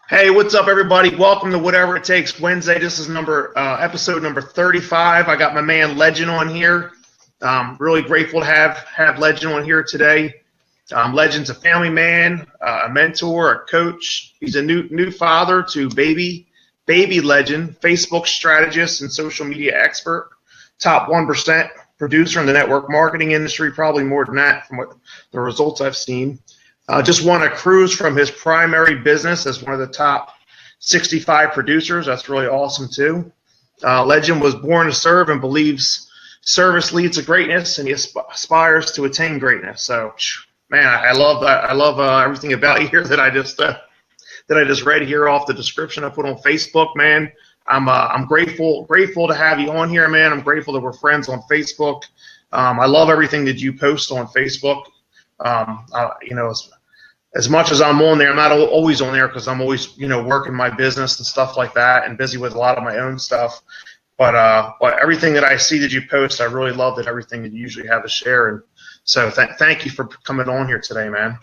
Hey, what's up, everybody? Welcome to Whatever It Takes Wednesday. This is episode number 35. I got my man Legend on here. Really grateful to have Legend on here today. Legend's a family man, a mentor, a coach. He's a new father to baby Legend, Facebook strategist and social media expert, top 1% producer in the network marketing industry, probably more than that from what the results I've seen. Just won a cruise from his primary business as one of the top 65 producers. That's really awesome, too. Legend was born to serve and believes service leads to greatness, and he aspires to attain greatness. So, man, I love that. I love everything about you here that I just read here off the description I put on Facebook, man. I'm grateful to have you on here, man. I'm grateful that we're friends on Facebook. I love everything that you post on Facebook. As much as I'm on there, I'm not always on there because I'm always, working my business and stuff like that and busy with a lot of my own stuff. But everything that I see that you post, I really love that everything that you usually have to share. And so thank you for coming on here today, man.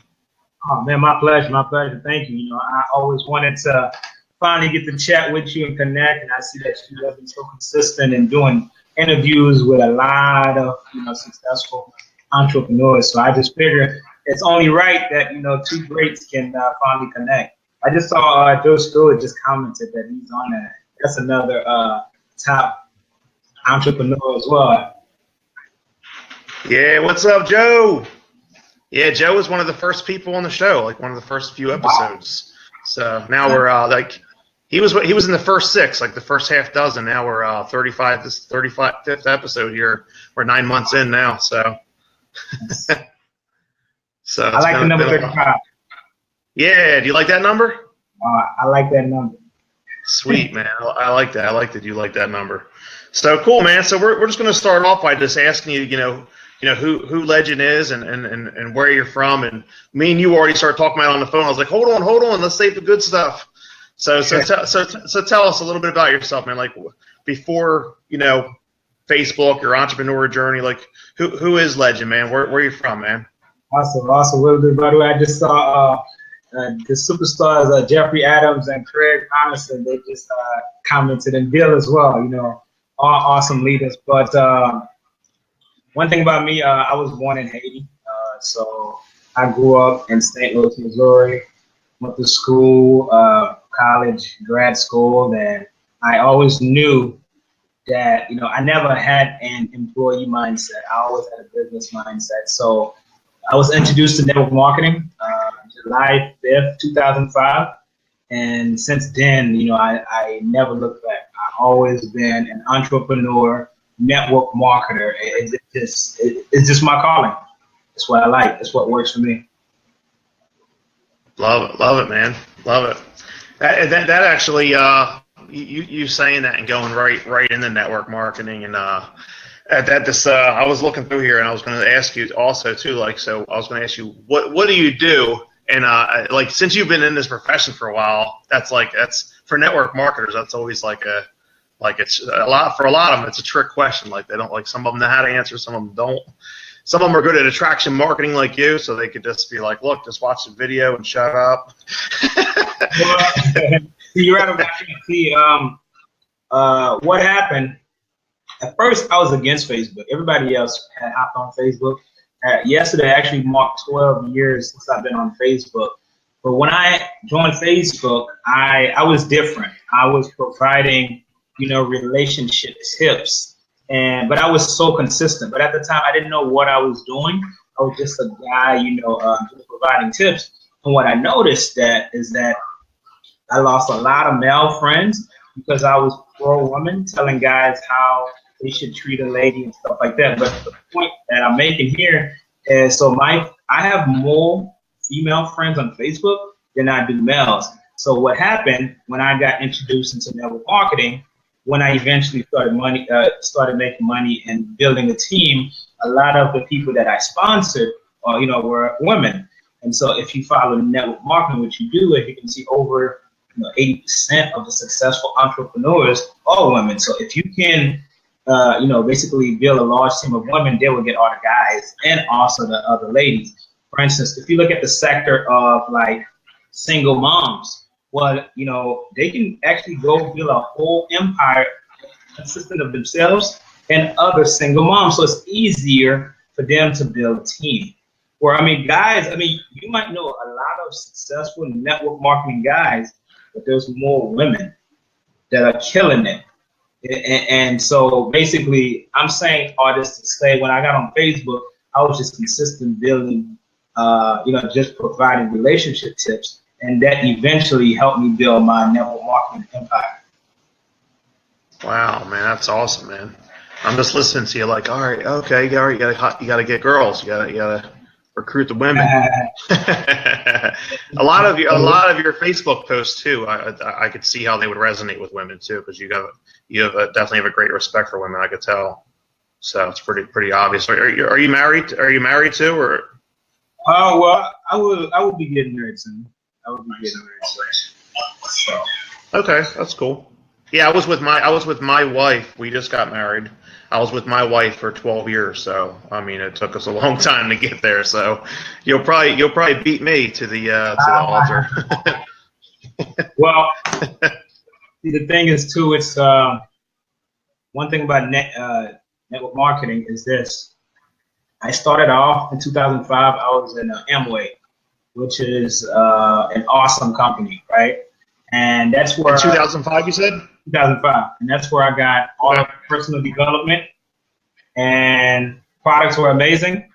Oh, man, my pleasure. Thank you. I always wanted to finally get to chat with you and connect. And I see that you have been so consistent in doing interviews with a lot of, successful entrepreneurs. So I just figured it's only right that, two greats can finally connect. I just saw Joe Stewart just commented that he's on that. That's another top entrepreneur as well. Yeah, what's up, Joe? Yeah, Joe was one of the first people on the show, like one of the first few episodes. Wow. So now we're he was in the first 6, like the first half dozen. Now we're 35th episode here. We're 9 months in now, so. So I like the number 35. Yeah, do you like that number? I like that number. Sweet, man. I like that. I like that you like that number. So cool, man. So we're just going to start off by just asking you, who Legend is and where you're from. And me and you already started talking about it on the phone. I was like, hold on, let's save the good stuff. So tell us a little bit about yourself, man. Like before, Facebook, your entrepreneur journey. Like who is Legend, man? Where are you from, man? Awesome. Well, by the way, I just saw the superstars Jeffrey Adams and Craig Coniston. They just commented, and Bill as well. All awesome leaders. But one thing about me, I was born in Haiti, so I grew up in St. Louis, Missouri. Went to school, college, grad school, and I always knew that I never had an employee mindset. I always had a business mindset. So I was introduced to network marketing July 5th, 2005. And since then, I never looked back. I've always been an entrepreneur, network marketer. It's just my calling. It's what I like. It's what works for me. Love it, man. Love it. That actually, you saying that and going right into network marketing and I was looking through here and I was going to ask you also too, I was going to ask you what do you do? And since you've been in this profession for a while, that's for network marketers, that's always it's a lot for a lot of them. It's a trick question. They don't some of them know how to answer, some of them don't. Some of them are good at attraction marketing like you, so they could just be like, look, just watch the video and shut up. Well, you're right about that. What happened? At first, I was against Facebook. Everybody else had hopped on Facebook. Yesterday, actually marked 12 years since I've been on Facebook. But when I joined Facebook, I was different. I was providing, relationship tips. But I was so consistent. But at the time, I didn't know what I was doing. I was just a guy, just providing tips. And what I noticed is that I lost a lot of male friends because I was pro-woman, telling guys how they should treat a lady and stuff like that. But the point that I'm making here is, I have more female friends on Facebook than I do males. So what happened when I got introduced into network marketing, when I eventually started making money and building a team, a lot of the people that I sponsored, were women. And so if you follow network marketing, what you do is you can see over 80% of the successful entrepreneurs are women. So if you can, basically build a large team of women, they will get all the guys and also the other ladies. For instance, if you look at the sector of single moms, well, they can actually go build a whole empire consistent of themselves and other single moms. So it's easier for them to build a team. Where, guys, you might know a lot of successful network marketing guys, but there's more women that are killing it. And so basically, I'm saying all this to say, when I got on Facebook, I was just consistent building, just providing relationship tips. And that eventually helped me build my network marketing empire. Wow, man, that's awesome, man. I'm just listening to you like, all right, okay, all right, you gotta get girls, you gotta recruit the women. a lot of your Facebook posts too. I could see how they would resonate with women too, because you definitely have a great respect for women. I could tell. So it's pretty obvious. Are you married? Are you married too, or? Well, I would be getting married soon. So. Okay, that's cool. Yeah, I was with my wife. We just got married. I was with my wife for 12 years, so it took us a long time to get there. So you'll probably beat me to the altar. Well, the thing is too, it's one thing about network marketing is this. I started off in 2005. I was in Amway, which is an awesome company, right? And that's where in 2005, you said? 2005, and that's where I got all of personal development, and products were amazing,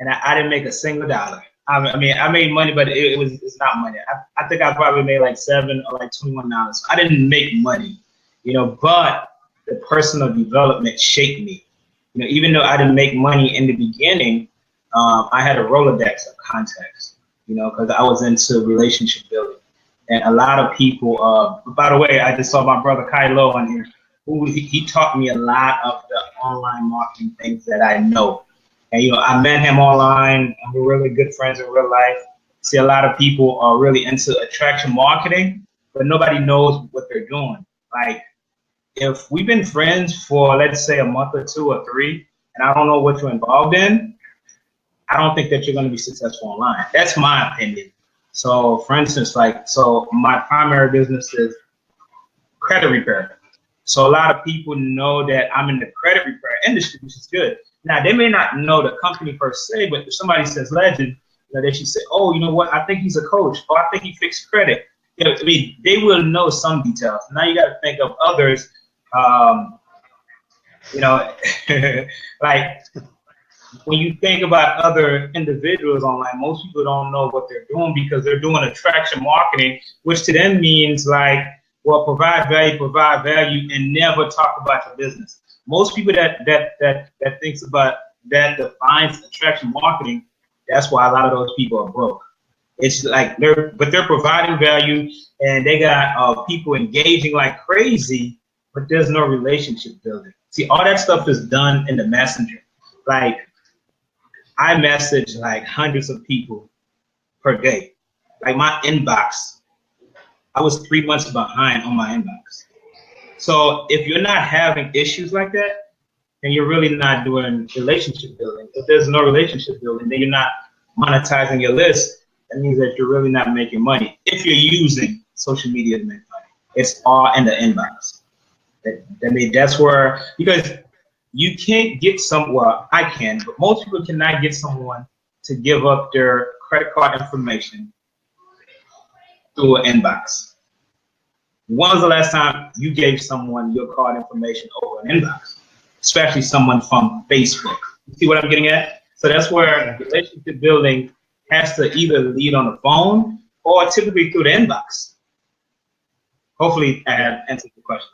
and I didn't make a single dollar. I made money, but it's not money. I think I probably made like $7 or like $21. I didn't make money, but the personal development shaped me. Even though I didn't make money in the beginning, I had a Rolodex of contacts, because I was into relationship building. And a lot of people, by the way, I just saw my brother Kylo on here, who he taught me a lot of the online marketing things that I know. And, I met him online, and we're really good friends in real life. See, a lot of people are really into attraction marketing, but nobody knows what they're doing. Like, if we've been friends for, let's say, a month or 2 or 3, and I don't know what you're involved in, I don't think that you're going to be successful online. That's my opinion. So, for instance, my primary business is credit repair. So a lot of people know that I'm in the credit repair industry, which is good. Now, they may not know the company per se, but if somebody says legend, they should say, oh, you know what, I think he's a coach, or I think he fixed credit. They will know some details. Now you got to think of others, like, when you think about other individuals online, most people don't know what they're doing because they're doing attraction marketing, which to them means provide value, and never talk about your business. Most people that thinks about that defines attraction marketing. That's why a lot of those people are broke. It's like they're providing value, and they got people engaging like crazy, but there's no relationship building. See, all that stuff is done in the messenger. Like, I message like hundreds of people per day. Like my inbox, I was 3 months behind on my inbox. So if you're not having issues like that, then you're really not doing relationship building. If there's no relationship building, then you're not monetizing your list. That means that you're really not making money. If you're using social media to make money, it's all in the inbox. That's where, because you can't get I can, but most people cannot get someone to give up their credit card information through an inbox. When was the last time you gave someone your card information over an inbox, especially someone from Facebook? You see what I'm getting at? So that's where relationship building has to either lead on the phone or typically through the inbox. Hopefully I have answered the question.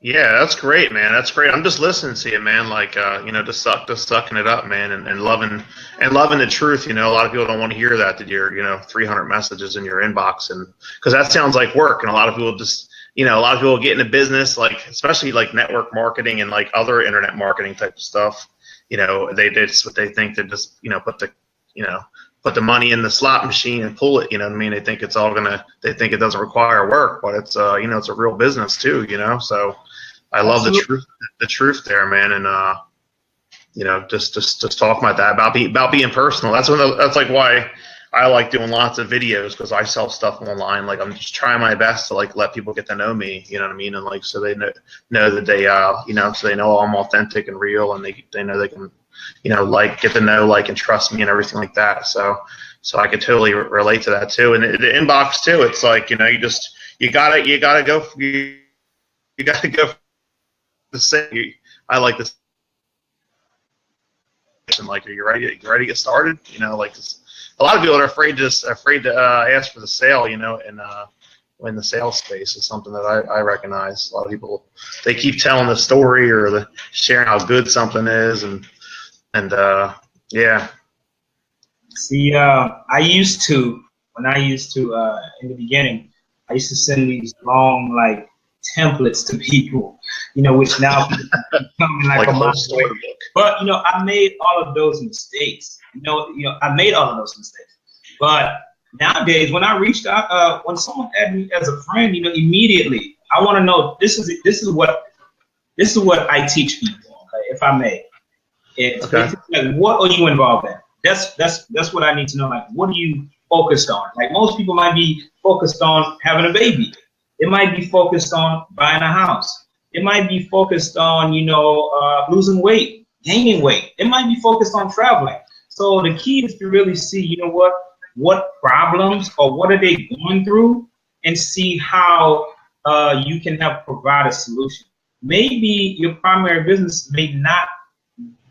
Yeah, that's great, man. That's great. I'm just listening to you, man. Like, just sucking it up, man, and loving the truth. A lot of people don't want to hear that you're, 300 messages in your inbox, and because that sounds like work, and a lot of people just, a lot of people get into business, like especially like network marketing and like other internet marketing type of stuff. That's what they think. They just, put the money in the slot machine and pull it. They think it's all they think it doesn't require work, but it's, it's a real business too. So. I love the truth there, man, and just talking about that, about being personal. That's like why I like doing lots of videos because I sell stuff online. Like I'm just trying my best to like let people get to know me, you know what I mean? And like so they know that they so they know I'm authentic and real, and they know they can like get to know, like, and trust me and everything like that. So I could totally relate to that too. And the inbox too, it's like you gotta go for the same. I like this. And like, are you ready? You ready to get started? Like a lot of people are afraid to ask for the sale. And in the sales space is something that I recognize. A lot of people, they keep telling the story or sharing how good something is, and yeah. See, I used to in the beginning, I used to send these long like templates to people, which now people becoming like a whole storybook. But I made all of those mistakes. I made all of those mistakes. But nowadays, when I reached out, when someone added me as a friend, immediately I want to know this is what I teach people. Okay, if I may, it's basically like, what are you involved in? That's what I need to know. Like, what are you focused on? Like, most people might be focused on having a baby. It might be focused on buying a house. It might be focused on, losing weight, gaining weight. It might be focused on traveling. So the key is to really see, what problems or what are they going through, and see how you can provide a solution. Maybe your primary business may not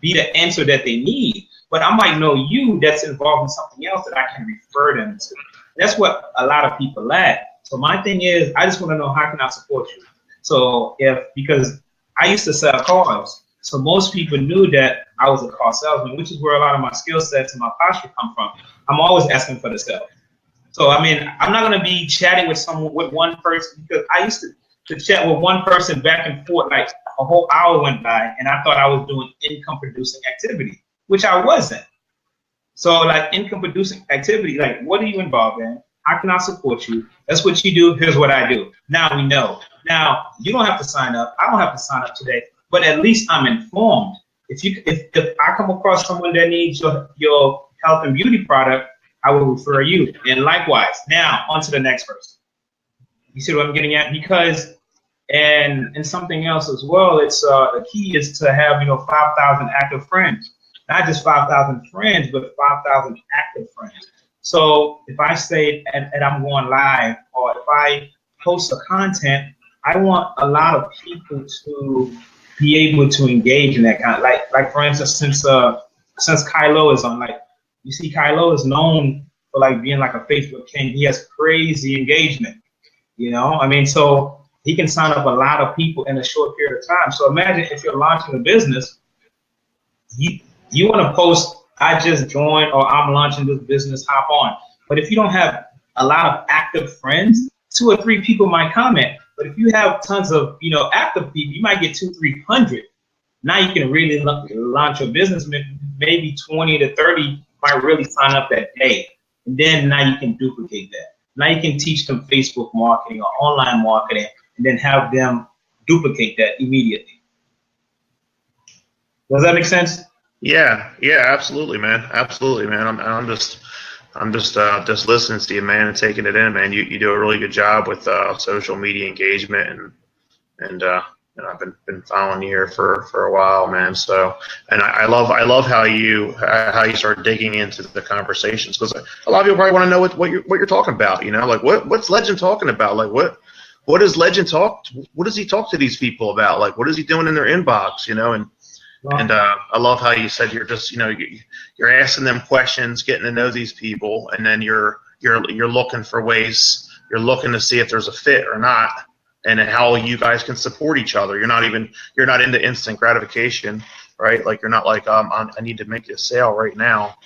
be the answer that they need, but I might know you that's involved in something else that I can refer them to. That's what a lot of people lack. So my thing is, I just want to know, how can I support you? So because I used to sell cars, so most people knew that I was a car salesman, which is where a lot of my skill sets and my posture come from. I'm always asking for the sale. So I mean, I'm not going to be chatting with one person, because I used to chat with one person back and forth, like a whole hour went by, and I thought I was doing income producing activity, which I wasn't. So like income producing activity, like, what are you involved in? How can I support you? That's what you do. Here's what I do. Now we know. Now you don't have to sign up. I don't have to sign up today, but at least I'm informed. If I come across someone that needs your health and beauty product, I will refer you. And likewise, now on to the next person. You see what I'm getting at? Because and something else as well, it's the key is to have 5,000 active friends. Not just 5,000 friends, but 5,000 active friends. So if I say and I'm going live, or if I post a content, I want a lot of people to be able to engage in that kind. Like for instance, since Kylo is on, like, you see, Kylo is known for like being like a Facebook king. He has crazy engagement. I mean, so he can sign up a lot of people in a short period of time. So imagine if you're launching a business, you want to post, I just joined, or I'm launching this business, hop on. But if you don't have a lot of active friends, 2 or 3 people might comment. But if you have tons of, active people, you might get 200-300. Now you can really launch your business. Maybe 20 to 30 might really sign up that day. And then now you can duplicate that. Now you can teach them Facebook marketing or online marketing, and then have them duplicate that immediately. Does that make sense? Yeah, absolutely, man. Absolutely, man. I'm just listening to you, man, and taking it in, man. You do a really good job with social media engagement, and I've been following you here for a while, man. So, and I love how you start digging into the conversations, because a lot of people probably want to know what you're talking about. Like what's Legend talking about? Like what does Legend talk? What does he talk to these people about? Like what is he doing in their inbox? And I love how you said you're just you're asking them questions, getting to know these people, and then you're looking for ways. You're looking to see if there's a fit or not, and how you guys can support each other. You're not into instant gratification, right? Like you're not like I need to make a sale right now.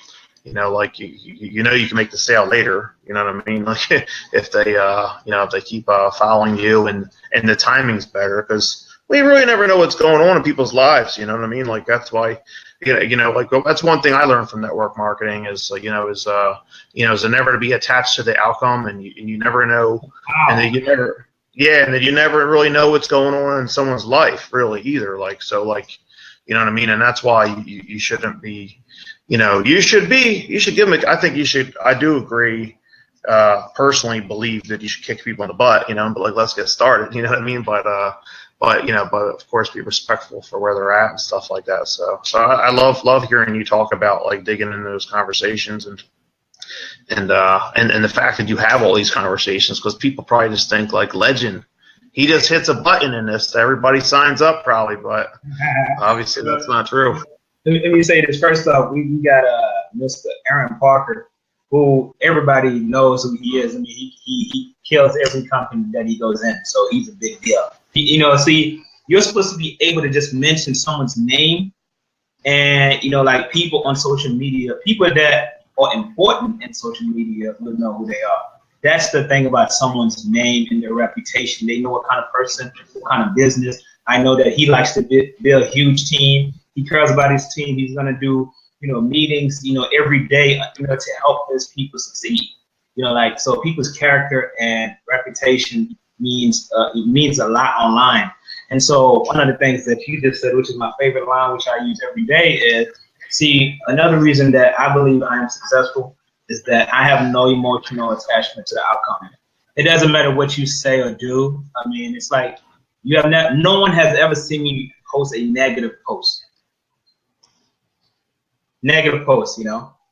Like you can make the sale later. You know what I mean? Like if they keep following you, and the timing's better, because we really never know what's going on in people's lives. You know what I mean? Like that's why, like that's one thing I learned from network marketing is never to be attached to the outcome, and you never know, and then you never really know what's going on in someone's life really either. Like so, like you know what I mean? And that's why you shouldn't be, you should give them. I think you should. I do agree. Personally, believe that you should kick people in the butt. But like, let's get started. You know what I mean? But of course, be respectful for where they're at and stuff like that. So I love hearing you talk about like digging into those conversations and the fact that you have all these conversations, because people probably just think like Legend, he just hits a button in this, everybody signs up probably, but obviously that's not true. Let me say this. First off, we got Mr. Aaron Parker, who everybody knows who he is. I mean, he kills every company that he goes in, so he's a big deal. See, you're supposed to be able to just mention someone's name, and like people on social media, people that are important in social media will know who they are. That's the thing about someone's name and their reputation. They know what kind of person, what kind of business. I know that he likes to build a huge team. He cares about his team. He's going to do, meetings, every day, to help his people succeed. So people's character and reputation means a lot online. And so one of the things that you just said, which is my favorite line, which I use every day, is, see, another reason that I believe I am successful is that I have no emotional attachment to the outcome. It doesn't matter what you say or do. I mean, it's like no one has ever seen me post a negative post.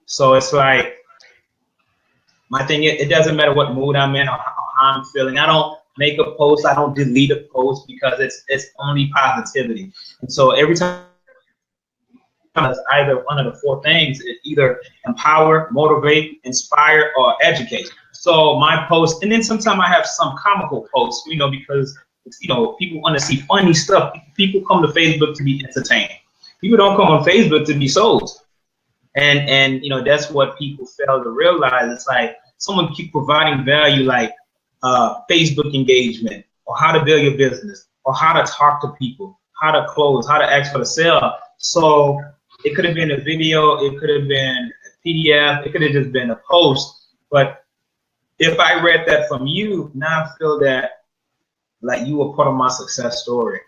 So it's like, my thing is, it doesn't matter what mood I'm in or how I'm feeling. I don't make a post. I don't delete a post because it's only positivity. And so every time, it's either one of the four things: it either empower, motivate, inspire, or educate. So my post, and then sometimes I have some comical posts, because people want to see funny stuff. People come to Facebook to be entertained. People don't come on Facebook to be sold. And that's what people fail to realize. It's like someone keep providing value, like Facebook engagement, or how to build your business, or how to talk to people, how to close, how to ask for the sale. So it could have been a video, it could have been a PDF, it could have just been a post. But if I read that from you, now I feel that like you were part of my success story.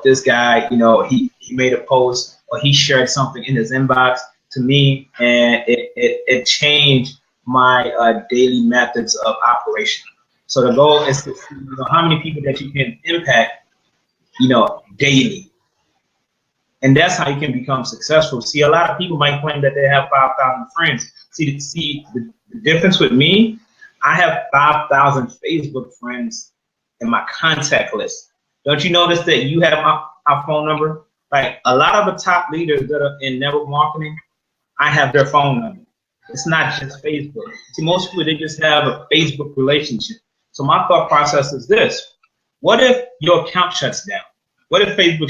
This guy, he made a post or he shared something in his inbox to me, and it changed my daily methods of operation. So the goal is to see how many people that you can impact, daily. And that's how you can become successful. See, a lot of people might claim that they have 5,000 friends. See the difference with me, I have 5,000 Facebook friends in my contact list. Don't you notice that you have my phone number? Like a lot of the top leaders that are in network marketing, I have their phone number. It's not just Facebook. See, most people, they just have a Facebook relationship. So my thought process is this: what if your account shuts down? What if Facebook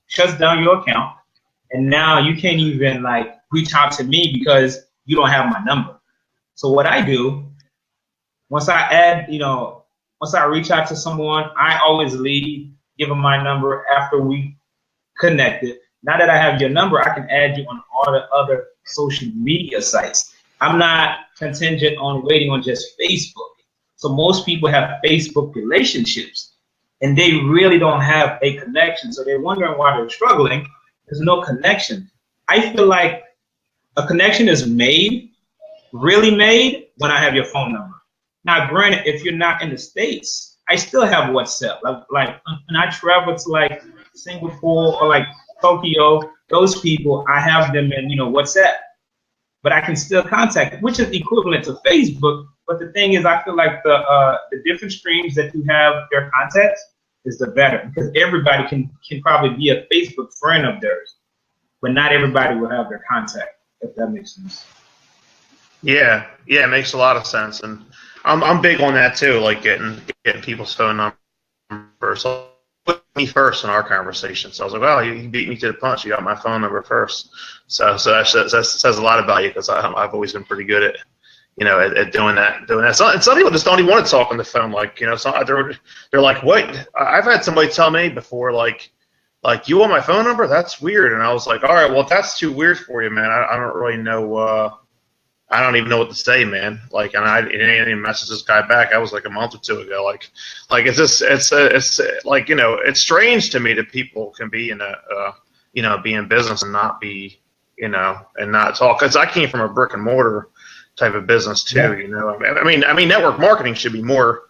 shuts down your account, and now you can't even like reach out to me because you don't have my number? So what I do, once I reach out to someone, I always give them my number after we connected. Now that I have your number, I can add you on all the other social media sites. I'm not contingent on waiting on just Facebook. So most people have Facebook relationships, and they really don't have a connection. So they're wondering why they're struggling. There's no connection. I feel like a connection is really made, when I have your phone number. Now, granted, if you're not in the States, I still have WhatsApp. Like when I travel to like Singapore or like Tokyo, those people, I have them in, WhatsApp. But I can still contact them, which is equivalent to Facebook. But the thing is, I feel like the different streams that you have their contacts is the better, because everybody can probably be a Facebook friend of theirs, but not everybody will have their contact, if that makes sense. Yeah, it makes a lot of sense, and I'm big on that too, like getting people's phone numbers. So put me first in our conversation. So I was like, well, you beat me to the punch. You got my phone number first. So that says a lot about you, because I've always been pretty good at at doing that. Some people just don't even want to talk on the phone. Like, they're like, wait, I've had somebody tell me before, like, you want my phone number? That's weird. And I was like, all right, well, if that's too weird for you, man, I don't really know. I don't even know what to say, man. Like, and I didn't even message this guy back. I was like a month or two ago. Like it's like, it's strange to me that people can be in be in business and not be, you know, and not talk. Because I came from a brick and mortar type of business too, Yeah. you know. I mean, network marketing should be more,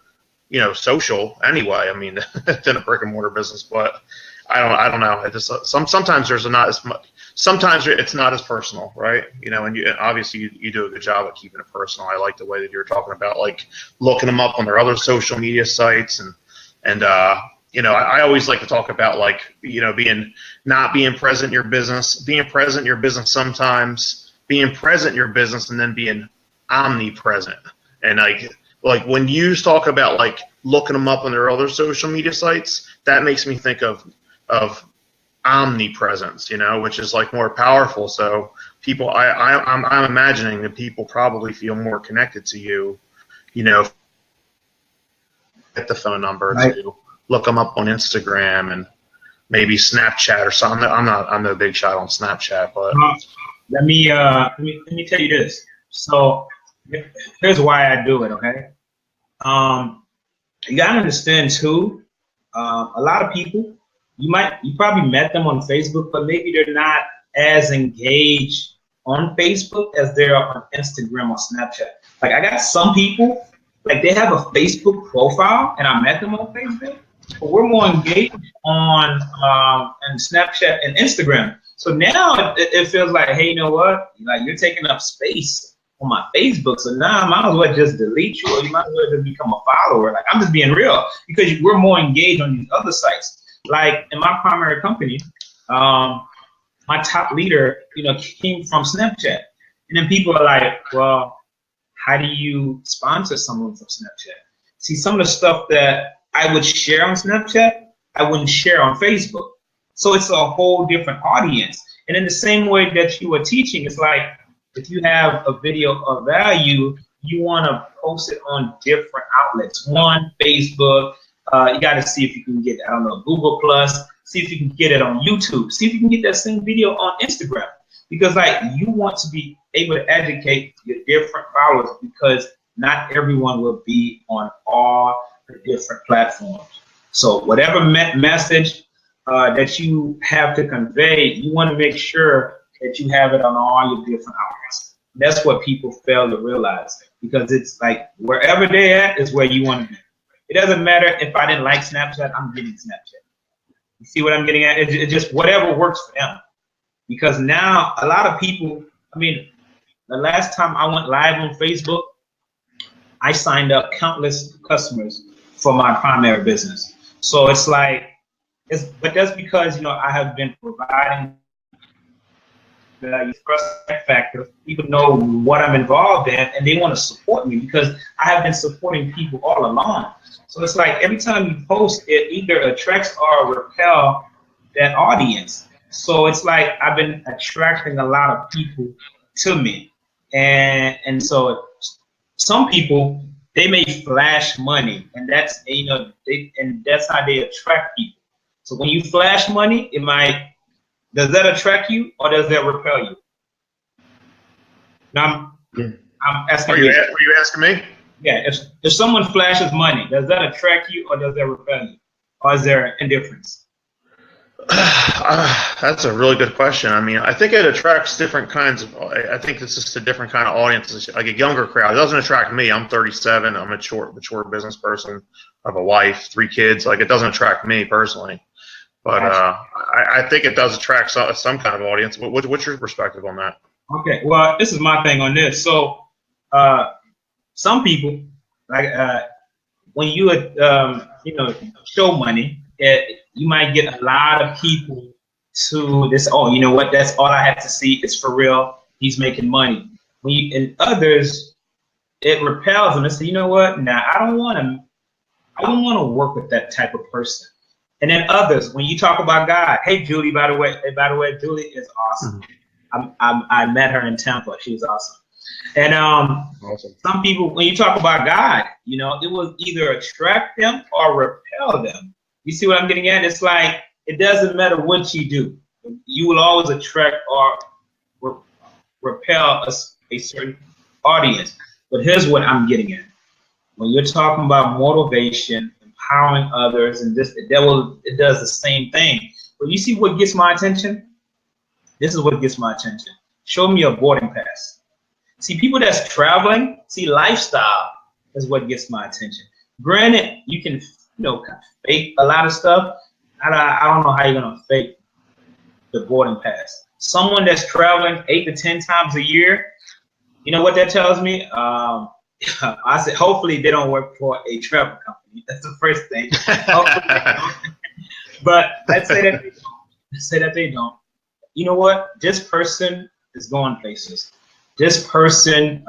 you know, social anyway. I mean, than a brick and mortar business, but I don't know. It just sometimes there's not as much. Sometimes it's not as personal, right? You know, and obviously you do a good job at keeping it personal. I like the way that you're talking about like looking them up on their other social media sites and you know, I always like to talk about like, you know, not being present in your business, being present in your business sometimes, being present in your business, and then being omnipresent. And like when you talk about like looking them up on their other social media sites, that makes me think of omnipresence, you know, which is like more powerful. So people, I'm imagining that people probably feel more connected to you, you know, get the phone number to look them up on Instagram and maybe Snapchat or something. I'm no big shot on Snapchat, but let me tell you this. So here's why I do it. Okay. You gotta understand too. A lot of people, you probably met them on Facebook, but maybe they're not as engaged on Facebook as they are on Instagram or Snapchat. Like I got some people, like they have a Facebook profile, and I met them on Facebook, but we're more engaged on and Snapchat and Instagram. So now it feels like, hey, you know what? Like you're taking up space on my Facebook, so now I might as well just delete you, or you might as well just become a follower. Like I'm just being real because we're more engaged on these other sites. Like in my primary company, my top leader, you know, came from Snapchat, and then people are like, well, how do you sponsor someone from Snapchat? See, some of the stuff that I would share on Snapchat, I wouldn't share on Facebook. So it's a whole different audience. And in the same way that you were teaching, it's like if you have a video of value, you want to post it on different outlets. One, Facebook. You got to see if you can get, I don't know, Google Plus. See if you can get it on YouTube. See if you can get that same video on Instagram. Because like you want to be able to educate your different followers because not everyone will be on all the different platforms. So whatever message that you have to convey, you want to make sure that you have it on all your different outlets. That's what people fail to realize because it's like wherever they're at is where you want to be. It doesn't matter if I didn't like Snapchat, I'm getting Snapchat. You see what I'm getting at? It's just whatever works for them. Because now a lot of people, I mean, the last time I went live on Facebook, I signed up countless customers for my primary business. So it's like, but that's because, you know, I have been providing the trust factor. People know what I'm involved in and they want to support me because I have been supporting people all along. So it's like every time you post, it either attracts or repel that audience. So it's like I've been attracting a lot of people to me. And so some people, they may flash money, and that's, you know, and that's how they attract people. So when you flash money, does that attract you or does that repel you? Now I'm asking you. Are you asking me? Yeah, if someone flashes money, does that attract you or does that repel you? Or is there indifference? That's a really good question. I mean, I think it attracts different kinds of. I think it's just a different kind of audience, like a younger crowd. It doesn't attract me. I'm 37. I'm a mature business person. I have a wife, 3 kids. Like it doesn't attract me personally, but I think it does attract some kind of audience. What's your perspective on that? Okay, well, this is my thing on this. So, some people like when you you know, show money. You might get a lot of people to this. Oh, you know what? That's all I have to see. It's for real. He's making money. And others, it repels them. They say, you know what? Nah, I don't want to work with that type of person. And then others, when you talk about God, hey Julie, by the way, Julie is awesome. I met her in Tampa. She's awesome. And awesome. Some people, when you talk about God, you know, it will either attract them or repel them. You see what I'm getting at? It's like, it doesn't matter what you do. You will always attract or repel a certain audience. But here's what I'm getting at. When you're talking about motivation, empowering others, and this, it does the same thing. But you see what gets my attention? This is what gets my attention. Show me a boarding pass. See, people that's traveling, see, lifestyle is what gets my attention. Granted, you can, fake a lot of stuff. I don't know how you're gonna fake the boarding pass. Someone that's traveling 8 to 10 times a year, you know what that tells me? I said, hopefully they don't work for a travel company. That's the first thing. But let's say that they don't. Let's say that they don't. You know what? This person is going places. This person is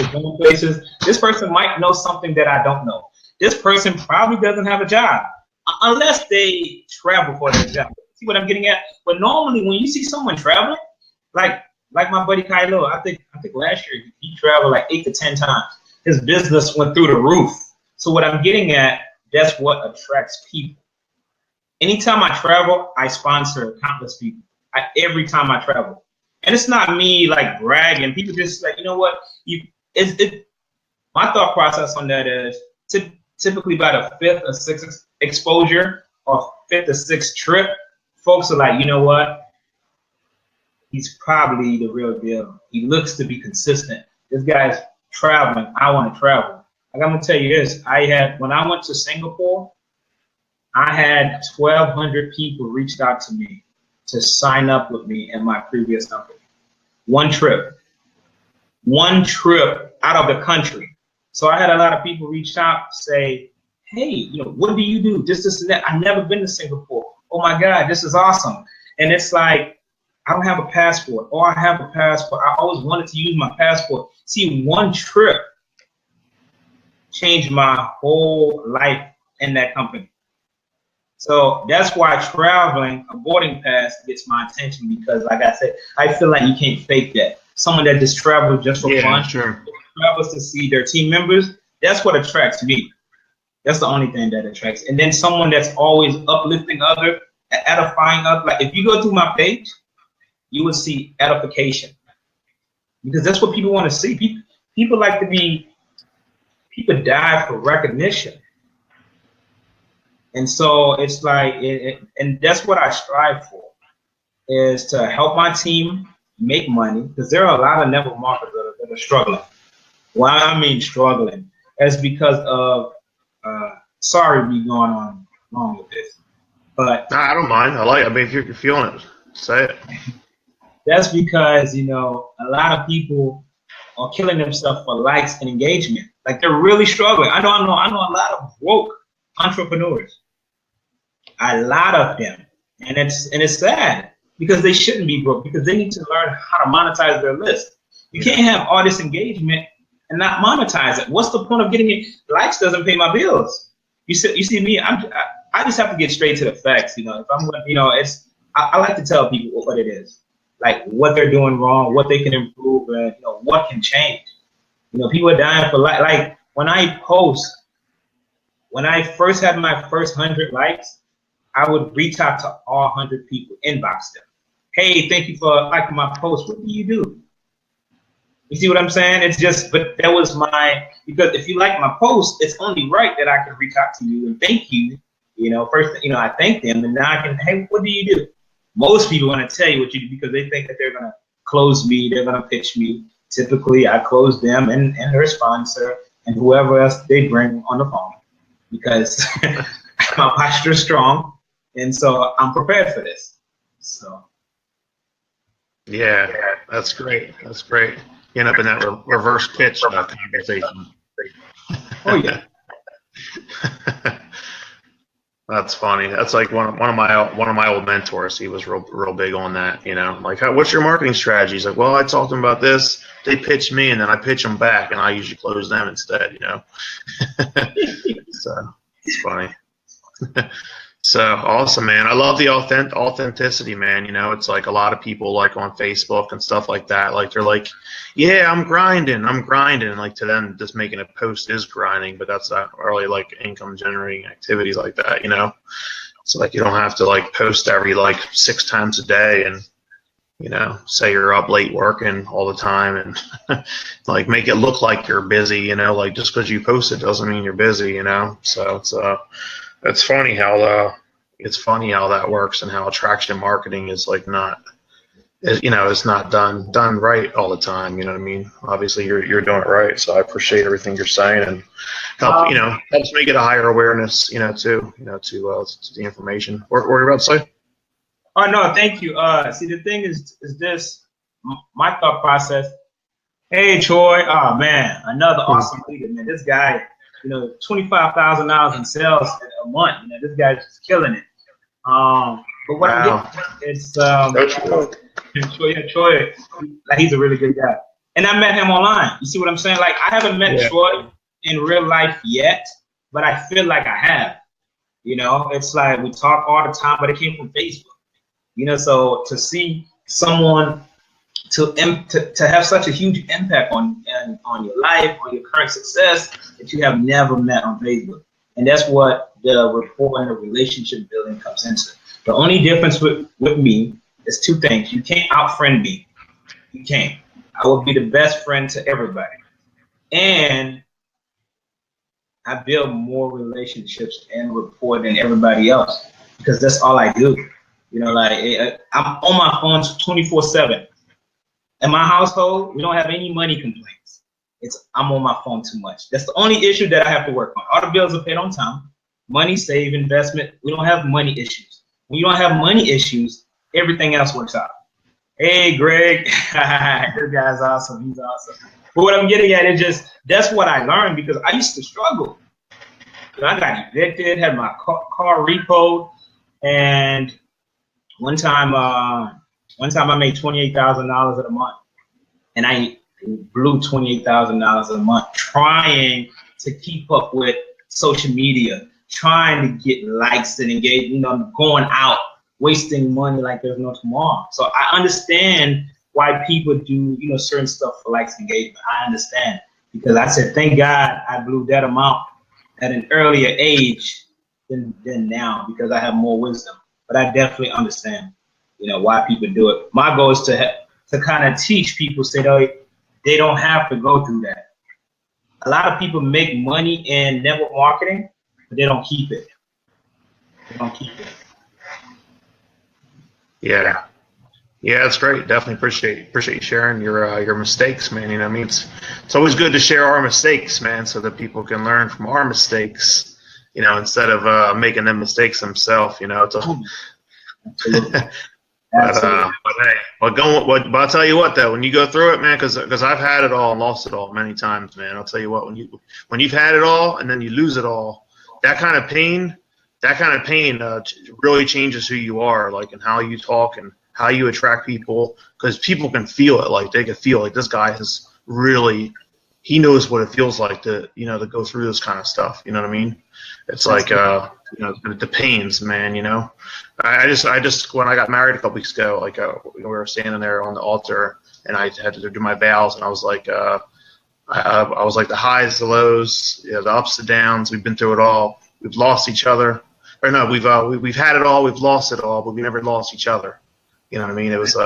going places. This person might know something that I don't know. This person probably doesn't have a job unless they travel for their job. See what I'm getting at? But normally when you see someone traveling, like my buddy Kylo, I think last year he traveled like 8 to 10 times. His business went through the roof. So what I'm getting at, that's what attracts people. Anytime I travel, I sponsor countless people. Every time I travel. And it's not me like bragging. People just like, you know what? My thought process on that is typically by the 5th or 6th exposure or 5th or 6th trip, folks are like, you know what? He's probably the real deal. He looks to be consistent. This guy's traveling. I want to travel. Like I'm gonna tell you this. When I went to Singapore, I had 1,200 people reached out to me to sign up with me in my previous company. One trip out of the country. So I had a lot of people reach out, say, hey, what do you do? This, and that. I've never been to Singapore. Oh my God, this is awesome. And it's like, I don't have a passport, or I have a passport. I always wanted to use my passport. See, one trip changed my whole life in that company. So that's why traveling, a boarding pass gets my attention because, like I said, I feel like you can't fake that. Someone that just travels just for fun, sure. travels to see their team members, that's what attracts me. That's the only thing that attracts. And then someone that's always uplifting others, edifying others. Like if you go through my page, you will see edification because that's what people want to see. People like to be, people die for recognition. And so it's like, and that's what I strive for, is to help my team make money because there are a lot of network marketers that are struggling. Well, I mean struggling. That's because of, sorry we going on along with this. But I don't mind. If you're feeling it, say it. That's because, a lot of people are killing themselves for likes and engagement. Like they're really struggling. I know a lot of broke entrepreneurs. A lot of them. And it's sad because they shouldn't be broke because they need to learn how to monetize their list. You can't have all this engagement and not monetize it. What's the point of getting it? Likes doesn't pay my bills. You see me, I just have to get straight to the facts. If I'm I like to tell people what it is. Like what they're doing wrong, what they can improve, and what can change. People are dying for like when I post. When I first had my first 100 likes, I would reach out to all 100 people, inbox them. Hey, thank you for liking my post. What do you do? You see what I'm saying? It's just, but that was because if you like my post, it's only right that I can reach out to you and thank you. First, I thank them, and now I can. Hey, what do you do? Most people want to tell you what you do because they think that they're going to close me, they're going to pitch me. Typically, I close them and their sponsor and whoever else they bring on the phone because my posture is strong, and so I'm prepared for this. So. Yeah, that's great. That's great. You end up in that reverse pitch conversation. Oh, yeah. That's funny. That's like one of my old mentors. He was real big on that. Like, what's your marketing strategy? He's like, well, I talked to them about this. They pitch me, and then I pitch them back, and I usually close them instead. So it's funny. So awesome, man. I love the authenticity, man. It's like a lot of people like on Facebook and stuff like that. Like they're like, yeah, I'm grinding. And like to them, just making a post is grinding, but that's not really like income generating activities like that, So like you don't have to like post every like 6 times a day and, say you're up late working all the time and like make it look like you're busy, like just because you post it doesn't mean you're busy, So it's funny how it's funny how that works and how attraction marketing is like not, it's not done right all the time. You know what I mean? Obviously, you're doing it right. So I appreciate everything you're saying and helps me get a higher awareness, too, to the information. What were you about to say? Oh no, thank you. See, the thing is this, my thought process. Hey, Troy. Oh man, another awesome leader, man. This guy, $25,000 in sales a month. This guy's just killing it. But what I'm getting, it's Troy, like he's a really good guy. And I met him online. You see what I'm saying? Like I haven't met Troy in real life yet, but I feel like I have. It's like we talk all the time, but it came from Facebook. So to see someone to have such a huge impact on your life, on your current success that you have never met on Facebook. And that's what the rapport and the relationship building comes into. The only difference with me is two things. You can't out-friend me. You can't. I will be the best friend to everybody. And I build more relationships and rapport than everybody else because that's all I do. I'm on my phone 24/7. In my household, we don't have any money complaints. I'm on my phone too much. That's the only issue that I have to work on. All the bills are paid on time. Money, save, investment. We don't have money issues. When you don't have money issues, everything else works out. Hey, Greg. This guy's awesome. He's awesome. But what I'm getting at is just, that's what I learned because I used to struggle. I got evicted, had my car repoed, and one time I made $28,000 a month, and I blew $28,000 a month trying to keep up with social media, trying to get likes and engage, going out, wasting money like there's no tomorrow. So I understand why people do, certain stuff for likes and engagement. I understand because I said, thank God I blew that amount at an earlier age than now because I have more wisdom. But I definitely understand, why people do it. My goal is to kind of teach people, say they don't have to go through that. A lot of people make money in network marketing, but they don't keep it. They don't keep it. Yeah, that's great. Definitely appreciate you sharing your mistakes, man. It's always good to share our mistakes, man, so that people can learn from our mistakes. Instead of making them mistakes themselves. But I'll tell you what though, when you go through it, man, because I've had it all and lost it all many times, man. I'll tell you what, when you've had it all and then you lose it all, that kind of pain really changes who you are, like, and how you talk and how you attract people, because people can feel it. Like they can feel like this guy is really, he knows what it feels like to go through this kind of stuff. You know what I mean? It's like the pains, man. I just when I got married a couple weeks ago, like we were standing there on the altar, and I had to do my vows, and I was like, I was like the highs, the lows, the ups, the downs. We've been through it all. We've lost each other, or no, we've had it all. We've lost it all, but we never lost each other. You know what I mean? It was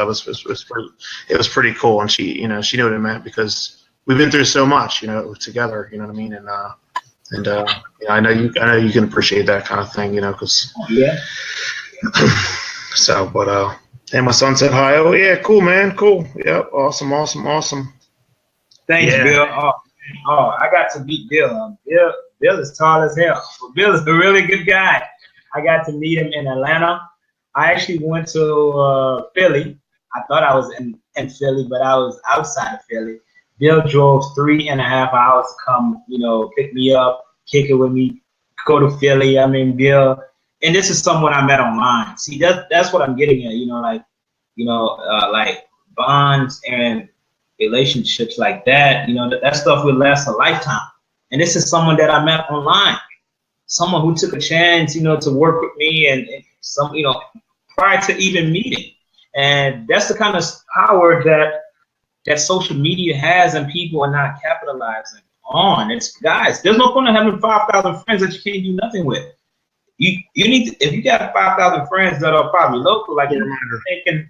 pretty cool, and she knew what it meant because we've been through so much, together. You know what I mean? And I know you can appreciate that kind of thing, because So, but and my son said hi. Oh yeah, cool, man, cool. Yep, awesome. Thanks, Bill. Oh, I got to meet Bill. Bill is tall as hell. But Bill is a really good guy. I got to meet him in Atlanta. I actually went to Philly. I thought I was in Philly, but I was outside of Philly. Bill drove 3.5 hours to come, pick me up, kick it with me, go to Philly. I mean, Bill, and this is someone I met online. See, that's what I'm getting at, like bonds and relationships like that, that stuff will last a lifetime. And this is someone that I met online, someone who took a chance, to work with me and some, prior to even meeting. And that's the kind of power that social media has, and people are not capitalizing on. It's, guys, there's no point in having 5,000 friends that you can't do nothing with. You need to, if you got 5,000 friends that are probably local, like you're thinking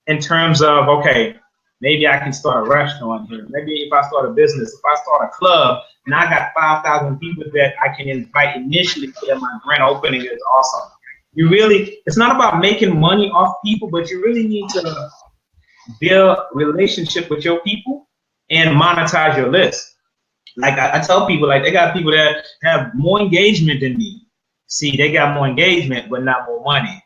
in terms of, okay, maybe I can start a restaurant here. Maybe if I start a business, if I start a club, and I got 5,000 people that I can invite initially for my grand opening is awesome. it's not about making money off people, but you really need to build relationship with your people and monetize your list. Like I tell people, like they got people that have more engagement than me. See, they got more engagement, but not more money.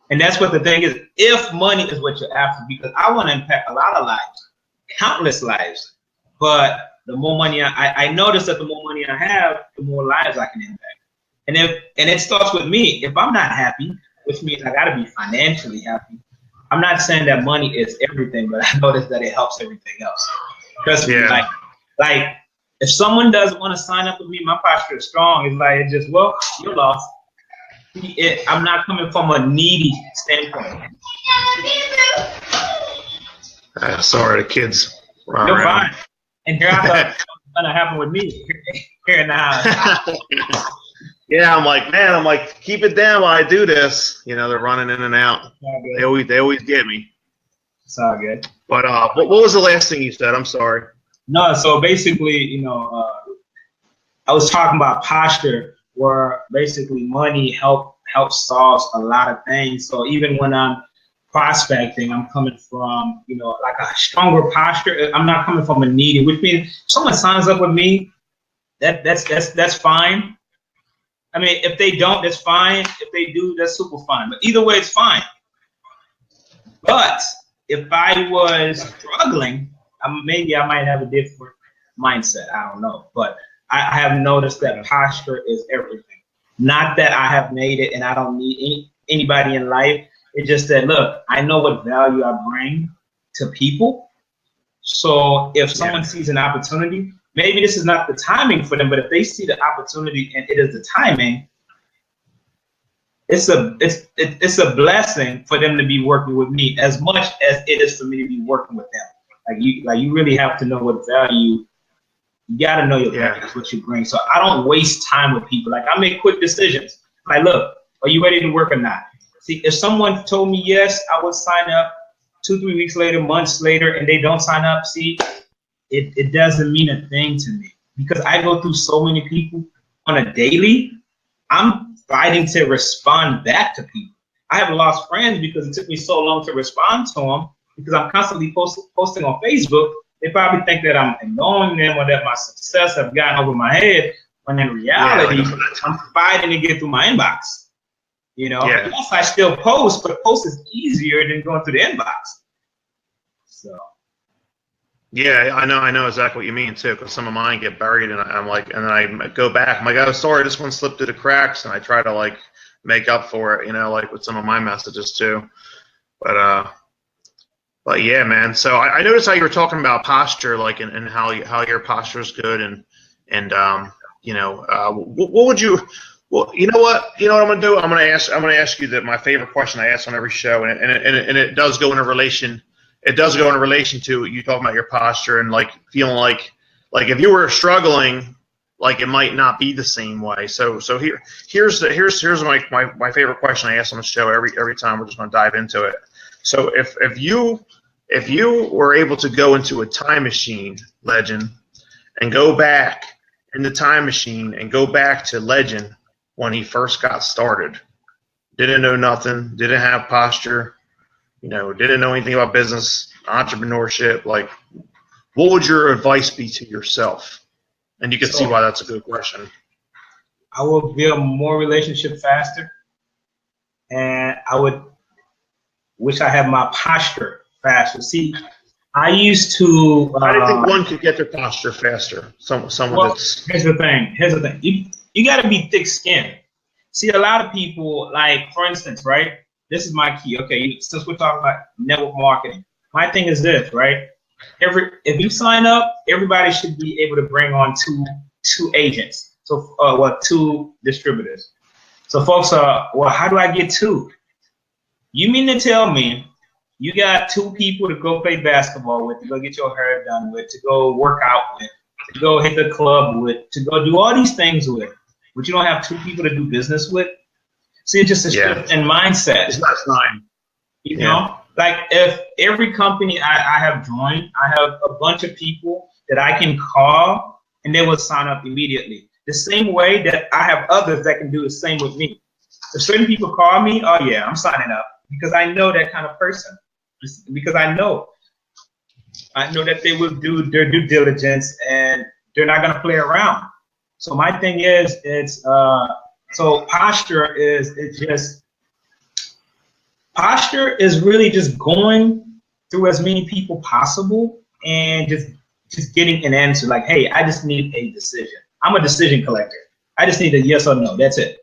And that's what the thing is. If money is what you're after, because I want to impact a lot of lives, countless lives. But the more money I notice that the more money I have, the more lives I can impact. And it starts with me. If I'm not happy, which means I got to be financially happy. I'm not saying that money is everything, but I notice that it helps everything else. Trust me, like if someone doesn't want to sign up with me, my posture is strong. It's like, well, you're lost. I'm not coming from a needy standpoint. Sorry, the kids run You're around. fine. And here I thought what's gonna happen with me here now. Yeah, I'm like, keep it down while I do this. You know, they're running in and out. They always get me. It's all good. But what was the last thing you said? I'm sorry. No, so basically, I was talking about posture, where basically money helps solve a lot of things. So even when I'm prospecting, I'm coming from, like a stronger posture. I'm not coming from a needy, which means if someone signs up with me, that's fine. I mean, if they don't, that's fine. If they do, that's super fine. But either way, it's fine. But if I was struggling, maybe I might have a different mindset. I don't know. But I have noticed that posture is everything. Not that I have made it and I don't need anybody in life. It's just that, look, I know what value I bring to people. So if someone sees an opportunity, maybe this is not the timing for them, but if they see the opportunity and it is the timing, it's a blessing for them to be working with me as much as it is for me to be working with them. Like you really have to know what value. You got to know your value, what you bring. So I don't waste time with people. Like I make quick decisions. Like, look, are you ready to work or not? See, if someone told me yes, I would sign up. 2-3 weeks later, months later, and they don't sign up. See, it doesn't mean a thing to me because I go through so many people on a daily. I'm fighting to respond back to people. I have lost friends because it took me so long to respond to them because I'm constantly posting on Facebook. They probably think that I'm ignoring them or that my success have gotten over my head, when in reality, I'm fighting to get through my inbox. Yes, I still post, but post is easier than going through the inbox. So. Yeah, I know exactly what you mean too, because some of mine get buried, and I'm like, and then I go back, I'm like, oh, sorry, this one slipped through the cracks, and I try to like make up for it, like with some of my messages too. But yeah, man. So I noticed how you were talking about posture, like, and how your posture is good, and what would you? Well, you know what I'm gonna do? I'm gonna ask you my favorite question I ask on every show, and it does go in a relation. It does go in relation to you talking about your posture and like feeling like if you were struggling, like it might not be the same way. So here's my favorite question I ask on the show every time. We're just gonna dive into it. So if you were able to go into a time machine, Legend, and go back in the time machine and go back to Legend when he first got started, didn't know nothing, didn't have posture, didn't know anything about business, entrepreneurship, like, what would your advice be to yourself? And you can see why that's a good question. I will build more relationship faster, and I would wish I had my posture faster. See, I used to. I didn't think one could get their posture faster. Someone that's. Here's the thing. You got to be thick-skinned. See, a lot of people, like, for instance, right? This is my key. Okay, since we're talking about network marketing, my thing is this, right? If you sign up, everybody should be able to bring on two agents. So, two distributors. So, folks are, well, how do I get two? You mean to tell me you got two people to go play basketball with, to go get your hair done with, to go work out with, to go hit the club with, to go do all these things with, but you don't have two people to do business with? See, it's just a shift in mindset. It's not time. You know? Like, if every company I have joined, I have a bunch of people that I can call, and they will sign up immediately. The same way that I have others that can do the same with me. If certain people call me, oh yeah, I'm signing up because I know that kind of person. Because I know that they will do their due diligence and they're not gonna play around. So my thing is, so posture is really just going through as many people possible and just getting an answer like, hey, I just need a decision. I'm a decision collector. I just need a yes or no. That's it.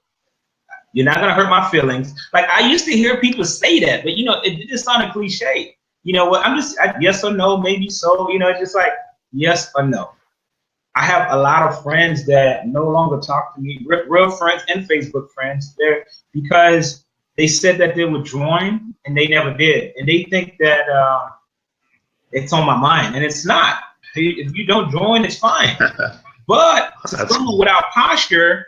You're not gonna hurt my feelings. Like I used to hear people say that, but it just sounded cliche. You know what? Yes or no, maybe so. It's just like yes or no. I have a lot of friends that no longer talk to me, real friends and Facebook friends, because they said that they would join and they never did. And they think that it's on my mind, and it's not. If you don't join, it's fine. But someone without posture,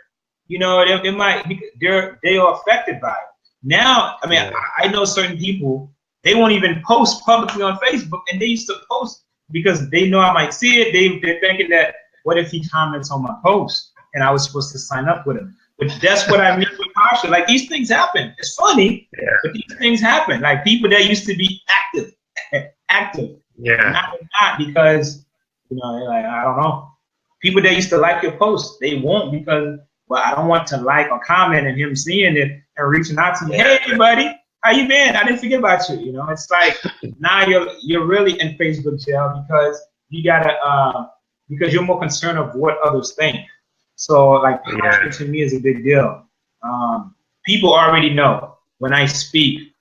it might be, they are affected by it. Now, I mean, I know certain people, they won't even post publicly on Facebook, and they used to post because they know I might see it. They're thinking that, what if he comments on my post and I was supposed to sign up with him? But that's what I mean with posture. Like these things happen. It's funny, but these things happen. Like people that used to be active. Yeah. Not because, like, I don't know. People that used to like your post, they won't because, well, I don't want to like or comment and him seeing it and reaching out to me. Hey, buddy, how you been? I didn't forget about you. It's like now you're really in Facebook jail because you gotta because you're more concerned of what others think. So like posture to me is a big deal. People already know when I speak.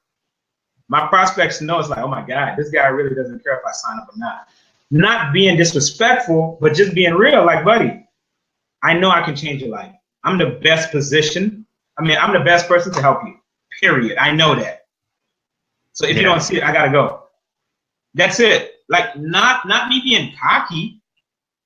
My prospects know it's like, oh my God, this guy really doesn't care if I sign up or not. Not being disrespectful, but just being real. Like, buddy, I know I can change your life. I'm the best position. I'm the best person to help you. Period. I know that. So if you don't see it, I gotta go. That's it. Like not me being cocky.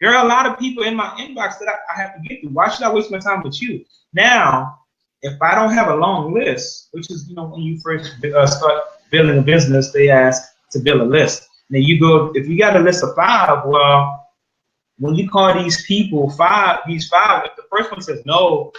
There are a lot of people in my inbox that I have to get through. Why should I waste my time with you? Now, if I don't have a long list, which is, when you first start building a business, they ask to build a list. Now you go, if you got a list of 5, well, when you call these people these five, if the first one says no,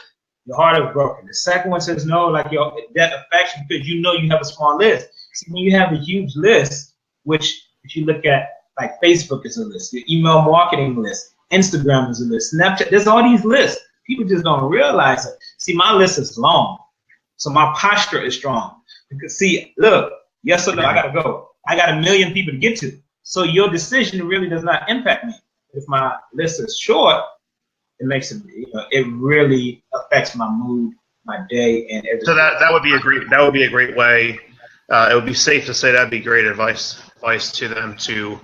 your heart is broken. The second one says no, like that affects you because you have a small list. See, when you have a huge list, which if you look at, like Facebook is a list, your email marketing list, Instagram is a list, Snapchat, there's all these lists. People just don't realize it. See, my list is long, so my posture is strong. Because see, look, yes or no, I gotta go. I got 1 million people to get to. So your decision really does not impact me. If my list is short, it makes it, it really affects my mood, my day, and everything. So that would be a great way. It would be safe to say that'd be great advice to them to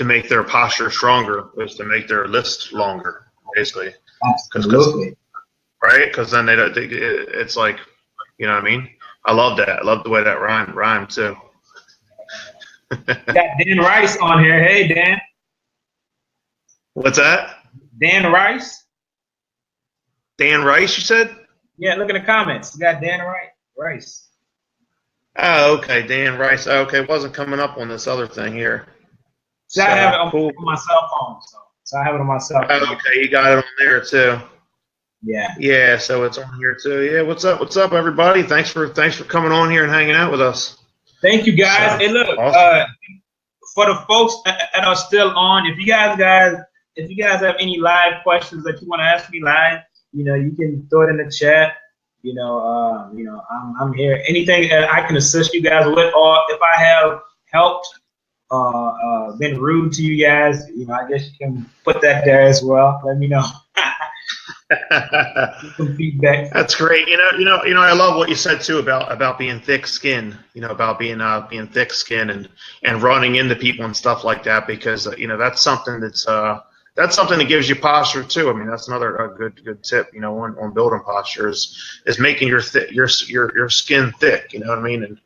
make their posture stronger, is to make their list longer, basically. Absolutely. Right? Because then it's like, you know what I mean? I love that. I love the way that rhymed too. Got Dan Rice on here. Hey, Dan. What's that? Dan Rice. Dan Rice, you said? Yeah, look at the comments. You got Dan Rice. Oh, okay, Dan Rice. Oh, okay, it wasn't coming up on this other thing here. So I have it on my cell phone. So I have it on my cell phone. Oh, okay, you got it on there too. Yeah. Yeah, so it's on here too. Yeah, what's up, everybody? Thanks for coming on here and hanging out with us. Thank you, guys. So, hey, look, awesome. For the folks that are still on, if you guys have any live questions that you want to ask me live, you can throw it in the chat. I'm here. Anything that I can assist you guys with, or if I have helped, been rude to you guys, I guess you can put that there as well. Let me know. Some feedback. That's great. I love what you said too about being thick-skinned. About being thick-skinned and running into people and stuff like that, because that's something that's something that gives you posture too. I mean, that's another good tip. On building posture is making your skin thick. You know what I mean? And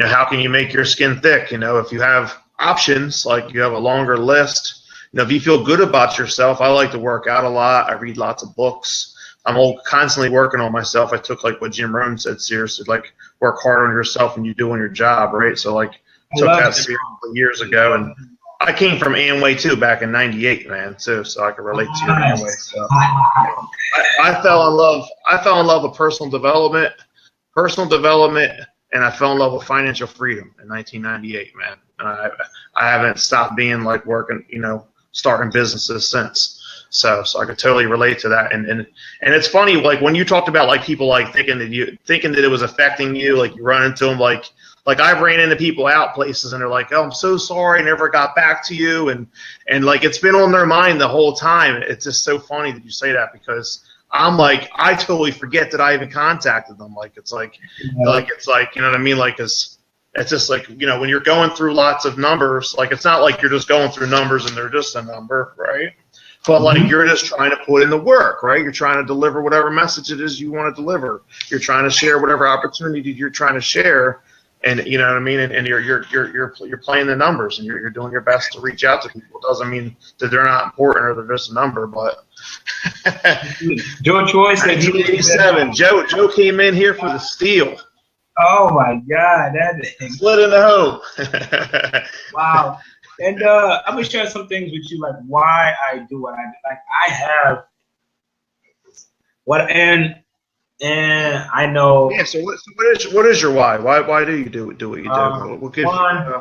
how can you make your skin thick? If you have options, like you have a longer list. If you feel good about yourself, I like to work out a lot. I read lots of books. I'm constantly working on myself. I took like what Jim Rohn said seriously, like work hard on yourself when you're doing your job, right? So like took that seriously years ago, and I came from Amway too back in '98, man, too. So I can relate to your Amway. So I fell in love with personal development personal development, and I fell in love with financial freedom in 1998, man. And I haven't stopped being like working, starting businesses since. So I could totally relate to that. And it's funny, like when you talked about like people like thinking that it was affecting you, like you run into them, like I've ran into people out places and they're like, oh, I'm so sorry, I never got back to you, and like it's been on their mind the whole time. It's just so funny that you say that, because I'm like, I totally forget that I even contacted them. Like it's like you know what I mean? Like it's just like, when you're going through lots of numbers, like it's not like you're just going through numbers and they're just a number, right? But like you're just trying to put in the work, right? You're trying to deliver whatever message it is you want to deliver. You're trying to share whatever opportunity you're trying to share, and you know what I mean. And you're playing the numbers, and you're doing your best to reach out to people. It doesn't mean that they're not important or they're just a number, but. Joe Troy said 1987. Joe came in here for the steal. Oh my God, that is split in the hoe. Wow. And I'm gonna share some things with you, like why I do what I do. Like I have what, and I know. Yeah. So what is your why? Why do you do what you do? What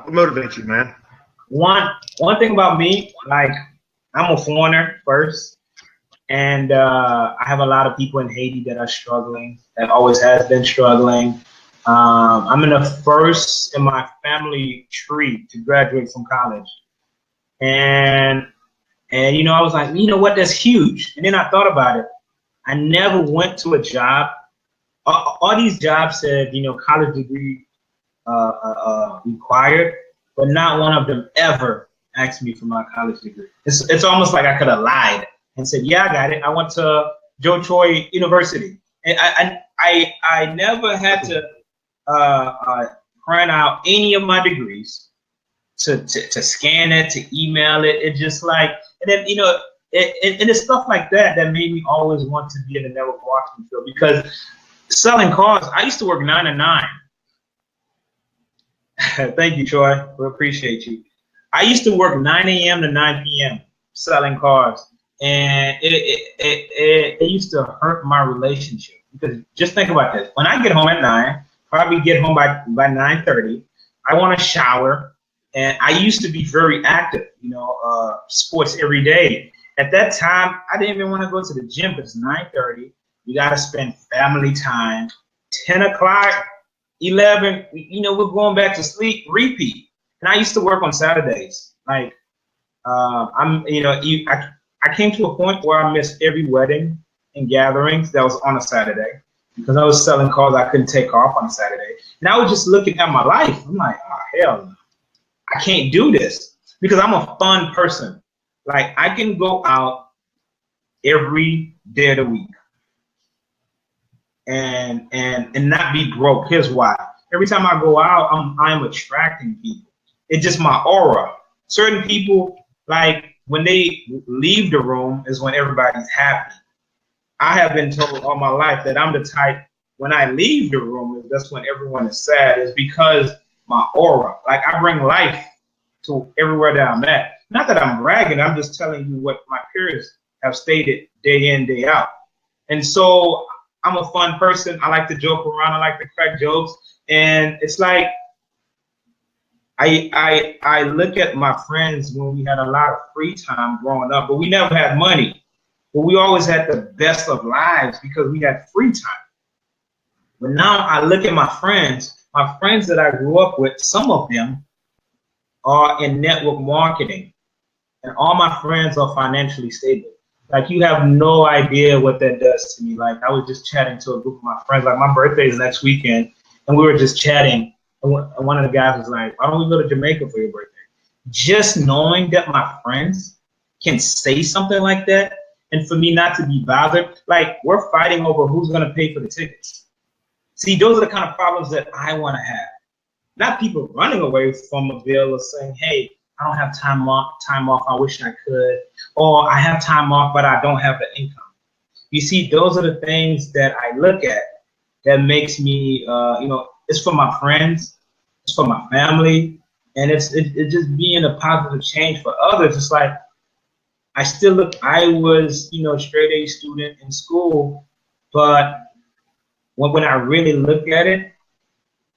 motivates you, man? One thing about me, like I'm a foreigner first, and I have a lot of people in Haiti that are struggling, that always has been struggling. I'm in the first in my family tree to graduate from college. And I was like, what, that's huge. And then I thought about it. I never went to a job. All these jobs said, college degree required, but not one of them ever asked me for my college degree. It's almost like I could have lied and said, yeah, I got it. I went to Joe Troy University. And I never had to print out any of my degrees, to scan it, to email it. It just like, and then and it's stuff like that made me always want to be in the network marketing field, because selling cars, I used to work 9 to 9. Thank you, Troy. We appreciate you. I used to work 9 a.m. to 9 p.m. selling cars, and it used to hurt my relationship, because just think about this: when I get home at 9. Probably get home by 9:30. I want to shower, and I used to be very active, sports every day. At that time, I didn't even want to go to the gym, but it's 9:30. You got to spend family time. 10 o'clock, 11, we're going back to sleep, repeat. And I used to work on Saturdays. Like, I came to a point where I missed every wedding and gatherings that was on a Saturday, because I was selling cars I couldn't take off on Saturday. And I was just looking at my life. I'm like, oh, hell no. I can't do this, because I'm a fun person. Like, I can go out every day of the week and not be broke. Here's why. Every time I go out, I'm attracting people. It's just my aura. Certain people, like, when they leave the room is when everybody's happy. I have been told all my life that I'm the type, when I leave the room, that's when everyone is sad. It's because my aura, like I bring life to everywhere that I'm at. Not that I'm bragging, I'm just telling you what my peers have stated day in, day out. And so I'm a fun person. I like to joke around. I like to crack jokes. And it's like, I look at my friends when we had a lot of free time growing up, but we never had money. But we always had the best of lives because we had free time. But now I look at my friends that I grew up with, some of them are in network marketing, and all my friends are financially stable. Like, you have no idea what that does to me. Like, I was just chatting to a group of my friends. Like, my birthday is next weekend, and we were just chatting. And one of the guys was like, why don't we go to Jamaica for your birthday? Just knowing that my friends can say something like that, and for me not to be bothered, like, we're fighting over who's going to pay for the tickets. See, those are the kind of problems that I want to have. Not people running away from a bill or saying, hey, I don't have time off, I wish I could. Or I have time off, but I don't have the income. You see, those are the things that I look at that makes me, it's for my friends, it's for my family, and it's just being a positive change for others. It's like, I was, straight A student in school, but when I really look at it,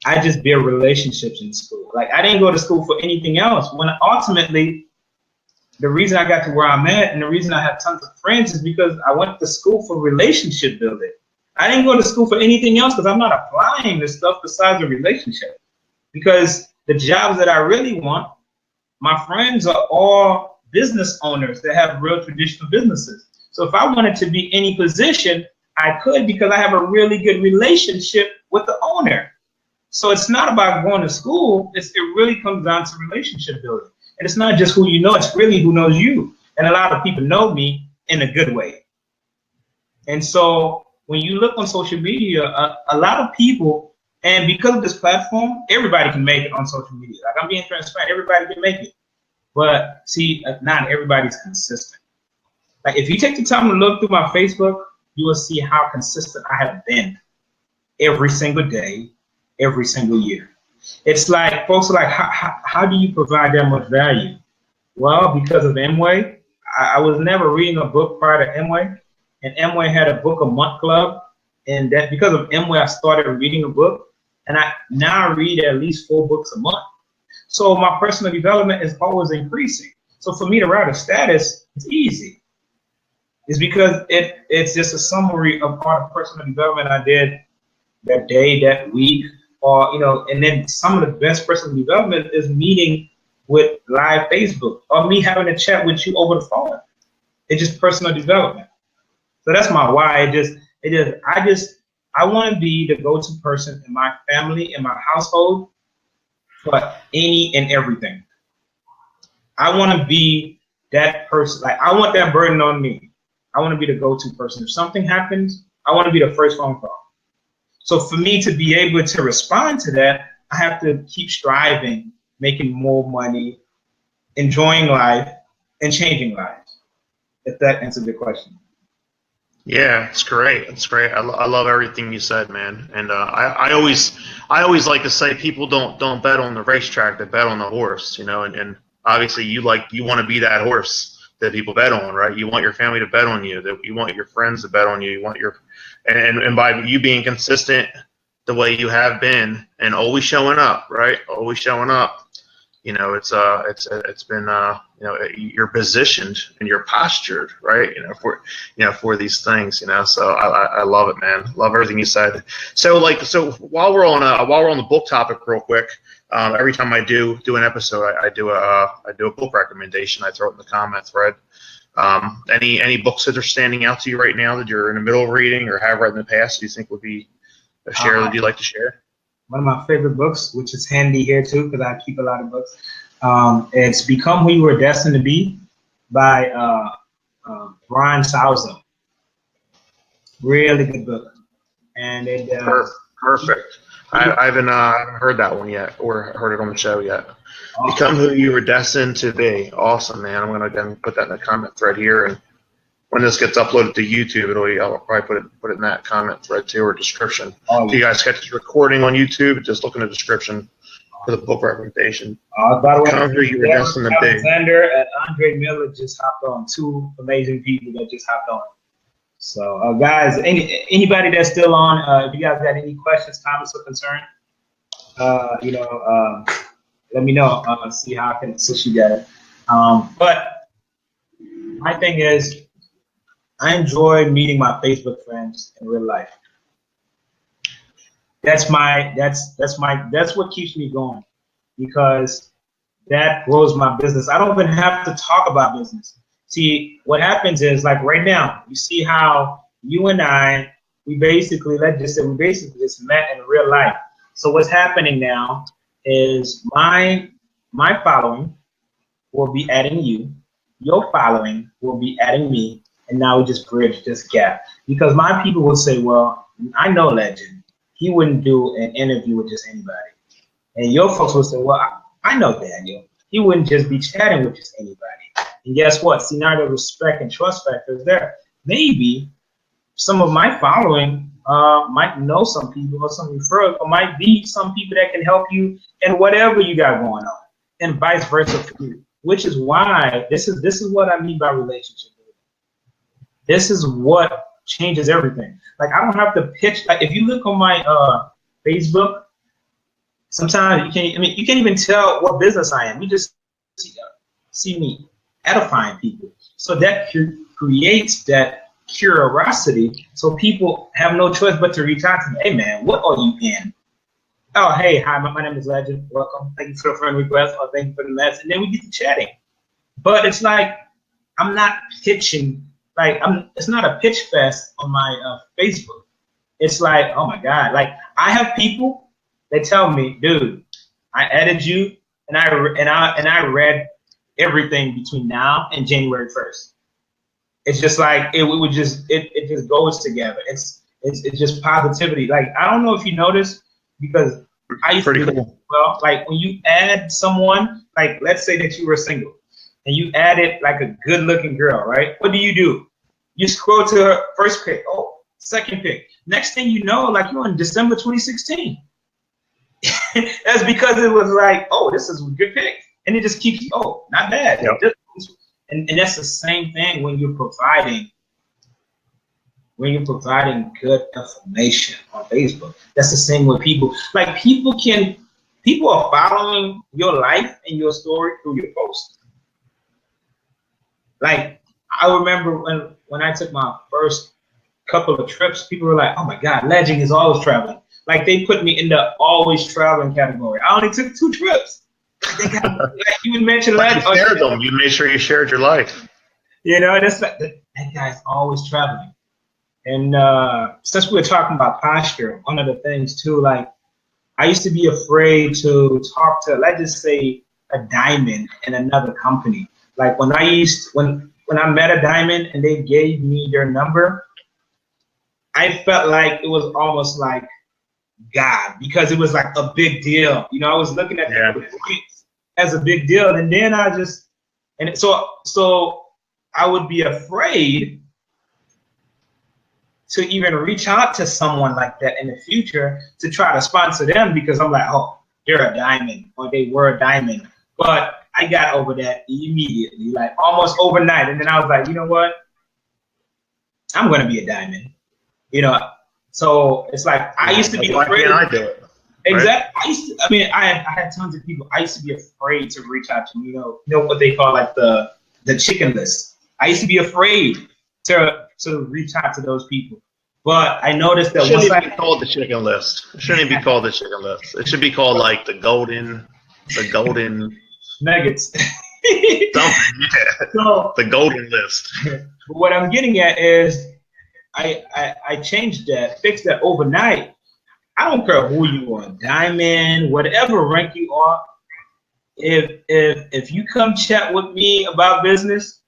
I just build relationships in school. Like, I didn't go to school for anything else. When ultimately, the reason I got to where I'm at and the reason I have tons of friends is because I went to school for relationship building. I didn't go to school for anything else because I'm not applying this stuff besides a relationship. Because the jobs that I really want, my friends are all business owners that have real traditional businesses. So if I wanted to be any position, I could, because I have a really good relationship with the owner. So it's not about going to school. It really comes down to relationship building. And it's not just who you know, it's really who knows you. And a lot of people know me in a good way. And so when you look on social media, a lot of people, and because of this platform, everybody can make it on social media. Like, I'm being transparent, everybody can make it. But see, not everybody's consistent. Like, if you take the time to look through my Facebook, you will see how consistent I have been every single day, every single year. It's like, folks are like, how do you provide that much value? Well, because of Amway. I was never reading a book prior to Amway, and Amway had a book a month club, and that because of Amway, I started reading a book, and I now read at least 4 books a month. So my personal development is always increasing. So for me to write a status, it's easy. It's because it's just a summary of all the personal development I did that day, that week, or, you know, and then some of the best personal development is meeting with live Facebook or me having a chat with you over the phone. It's just personal development. So that's my why. I want to be the go-to person in my family, in my household, for any and everything. I want to be that person. Like, I want that burden on me. I want to be the go-to person. If something happens, I want to be the first phone call. So for me to be able to respond to that, I have to keep striving, making more money, enjoying life, and changing lives. If that answers your question. Yeah, it's great. It's great. I love everything you said, man. And I always like to say, people don't bet on the racetrack; they bet on the horse. You know, and obviously you want to be that horse that people bet on, right? You want your family to bet on you. That you want your friends to bet on you. You want and by you being consistent the way you have been and always showing up, right? Always showing up. You know, it's been you know, you're positioned and you're postured, right? You know, for these things, you know. So I love it, man. Love everything you said. So while we're on the book topic, real quick, every time I do an episode, I do a book recommendation. I throw it in the comment thread. Any books that are standing out to you right now that you're in the middle of reading or have read in the past that you think would be a share that you'd like to share? One of my favorite books, which is handy here too, because I keep a lot of books. It's Become Who You Were Destined to Be by Brian Salza. Really good book. And it perfect. I haven't heard that one yet or heard it on the show yet. Awesome. Become Who You Were Destined to Be. Awesome, man. I'm going to again put that in the comment thread here, and when this gets uploaded to YouTube, I'll probably put it in that comment thread too, or description. If you guys catch this recording on YouTube, just look in the description for the book recommendation. By the way, Become Who You Were Destined to Be. Alexander and Andre Miller just hopped on. 2 amazing people that just hopped on. So, guys, anybody that's still on, if you guys got any questions, comments, or concerns, let me know. See how I can assist you guys. But my thing is, I enjoy meeting my Facebook friends in real life. That's what keeps me going, because that grows my business. I don't even have to talk about business. See, what happens is, like right now, you see how you and I, we basically just met in real life. So what's happening now is my following will be adding you, your following will be adding me, and now we just bridge this gap. Because my people will say, well, I know Legend. He wouldn't do an interview with just anybody. And your folks will say, well, I know Daniel. He wouldn't just be chatting with just anybody. And guess what? See, now the respect and trust factor is there. Maybe some of my following might know some people or some referrals, or might be some people that can help you in whatever you got going on, and vice versa for you. Which is why this is what I mean by relationship building. This is what changes everything. Like I don't have to pitch. Like if you look on my Facebook, sometimes you can't. I mean, you can't even tell what business I am. You just see me edifying people. So that creates that curiosity. So people have no choice but to reach out to me. Hey man, what are you in? Oh hey, hi, my name is Legend. Welcome. Thank you for the friend request. Or thank you for the message. And then we get to chatting. But it's like I'm not pitching. Like it's not a pitch fest on my Facebook. It's like, oh my God. Like I have people that tell me, dude, I added you and I read everything between now and January 1st. It's just like it just goes together. It's just positivity. Like I don't know if you noticed, because I used to do cool. Well, like when you add someone, like let's say that you were single and you added like a good looking girl, right? What do? You scroll to her first pick, second pick. Next thing you know, like you're in December 2016. That's because it was like, this is a good pick. And it just keeps, not bad. Yep. And that's the same thing when you're providing good information on Facebook. That's the same with people. Like people are following your life and your story through your post. Like I remember when I took my first couple of trips, people were like, oh my God, Legend is always traveling. Like they put me in the always traveling category. I only took 2 trips. Like you mentioned Legend. You shared them. You made sure you shared your life. You know, that's like that guy's always traveling. And since we were talking about posture, one of the things too, like I used to be afraid to talk to, let's just say, a diamond in another company. Like when I met a diamond and they gave me their number, I felt like it was almost like God, because it was like a big deal. You know, I was looking at it as a big deal, and then so I would be afraid to even reach out to someone like that in the future to try to sponsor them, because I'm like, they're a diamond, or they were a diamond. But I got over that immediately, like almost overnight. And then I was like, you know what? I'm going to be a diamond. You know, so it's like I used to be afraid. Why can't I do it? Exactly. Right? I had tons of people. I used to be afraid to reach out to, you know what they call like the chicken list. I used to be afraid to reach out to those people. But I noticed that it shouldn't be called the chicken list. It shouldn't be called the chicken list. It should be called like the golden nuggets. Something, yeah. So, the golden list. But what I'm getting at is I changed that, fixed that overnight. I don't care who you are, diamond, whatever rank you are. If you come chat with me about business,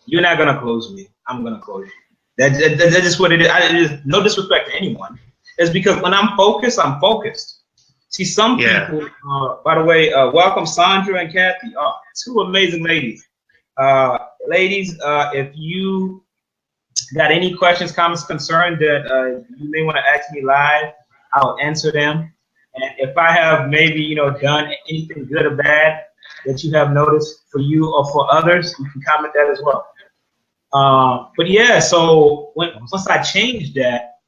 you're not gonna close me. I'm gonna close you. That's just what it is. It is no disrespect to anyone. It's because when I'm focused, I'm focused. See, some people, by the way, welcome Sandra and Kathy, 2 amazing ladies. Ladies, if you got any questions, comments, concerns that you may want to ask me live, I'll answer them. And if I have maybe, done anything good or bad that you have noticed for you or for others, you can comment that as well. But yeah, so once I changed that,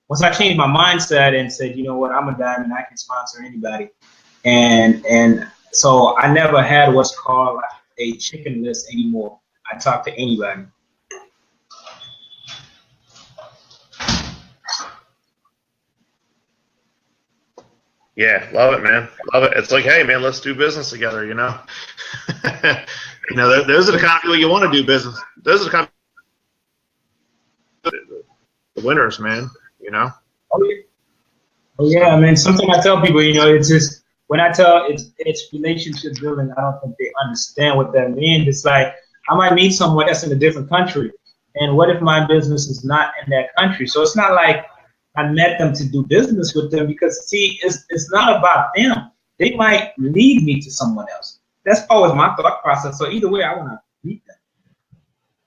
once I changed my mindset and said, you know what, I'm a diamond, I can sponsor anybody. And so I never had what's called a chicken list anymore. I talk to anybody. Yeah, love it, man. Love it. It's like, hey, man, let's do business together, you know? Those are the kind of people you want to do business. Those are the kind of the winners, man, you know? Oh, yeah, I mean, something I tell people, it's just, when I tell it's relationship building, I don't think they understand what that means. It's like, I might meet someone that's in a different country, and what if my business is not in that country? So it's not like I met them to do business with them, because see, it's not about them. They might lead me to someone else. That's always my thought process. So either way, I want to meet them.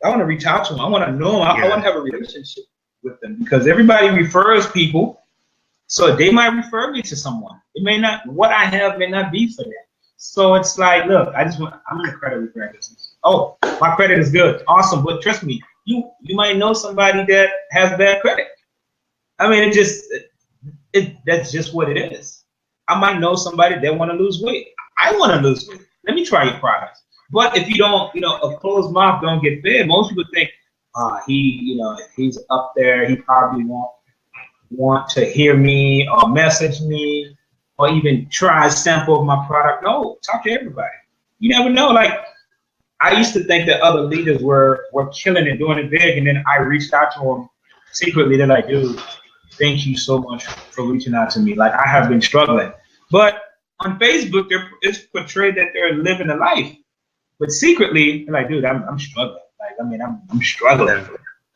I want to reach out to them. I want to know them. I want to have a relationship with them, because everybody refers people. So they might refer me to someone. It may not, what I have may not be for them. So it's like, look, I'm in the credit repair business. Oh, my credit is good. Awesome. But trust me, you might know somebody that has bad credit. I mean, that's just what it is. I might know somebody that want to lose weight. I want to lose weight. Let me try your products. But if you don't, a closed mouth don't get fed. Most people think, if he's up there, he probably won't want to hear me or message me or even try a sample of my product. No, talk to everybody. You never know. Like, I used to think that other leaders were killing it, doing it big, and then I reached out to them secretly. They're like, dude, thank you so much for reaching out to me. Like, I have been struggling. But on Facebook, it's portrayed that they're living a life. But secretly, they're like, dude, I'm struggling. Like, I mean, I'm struggling.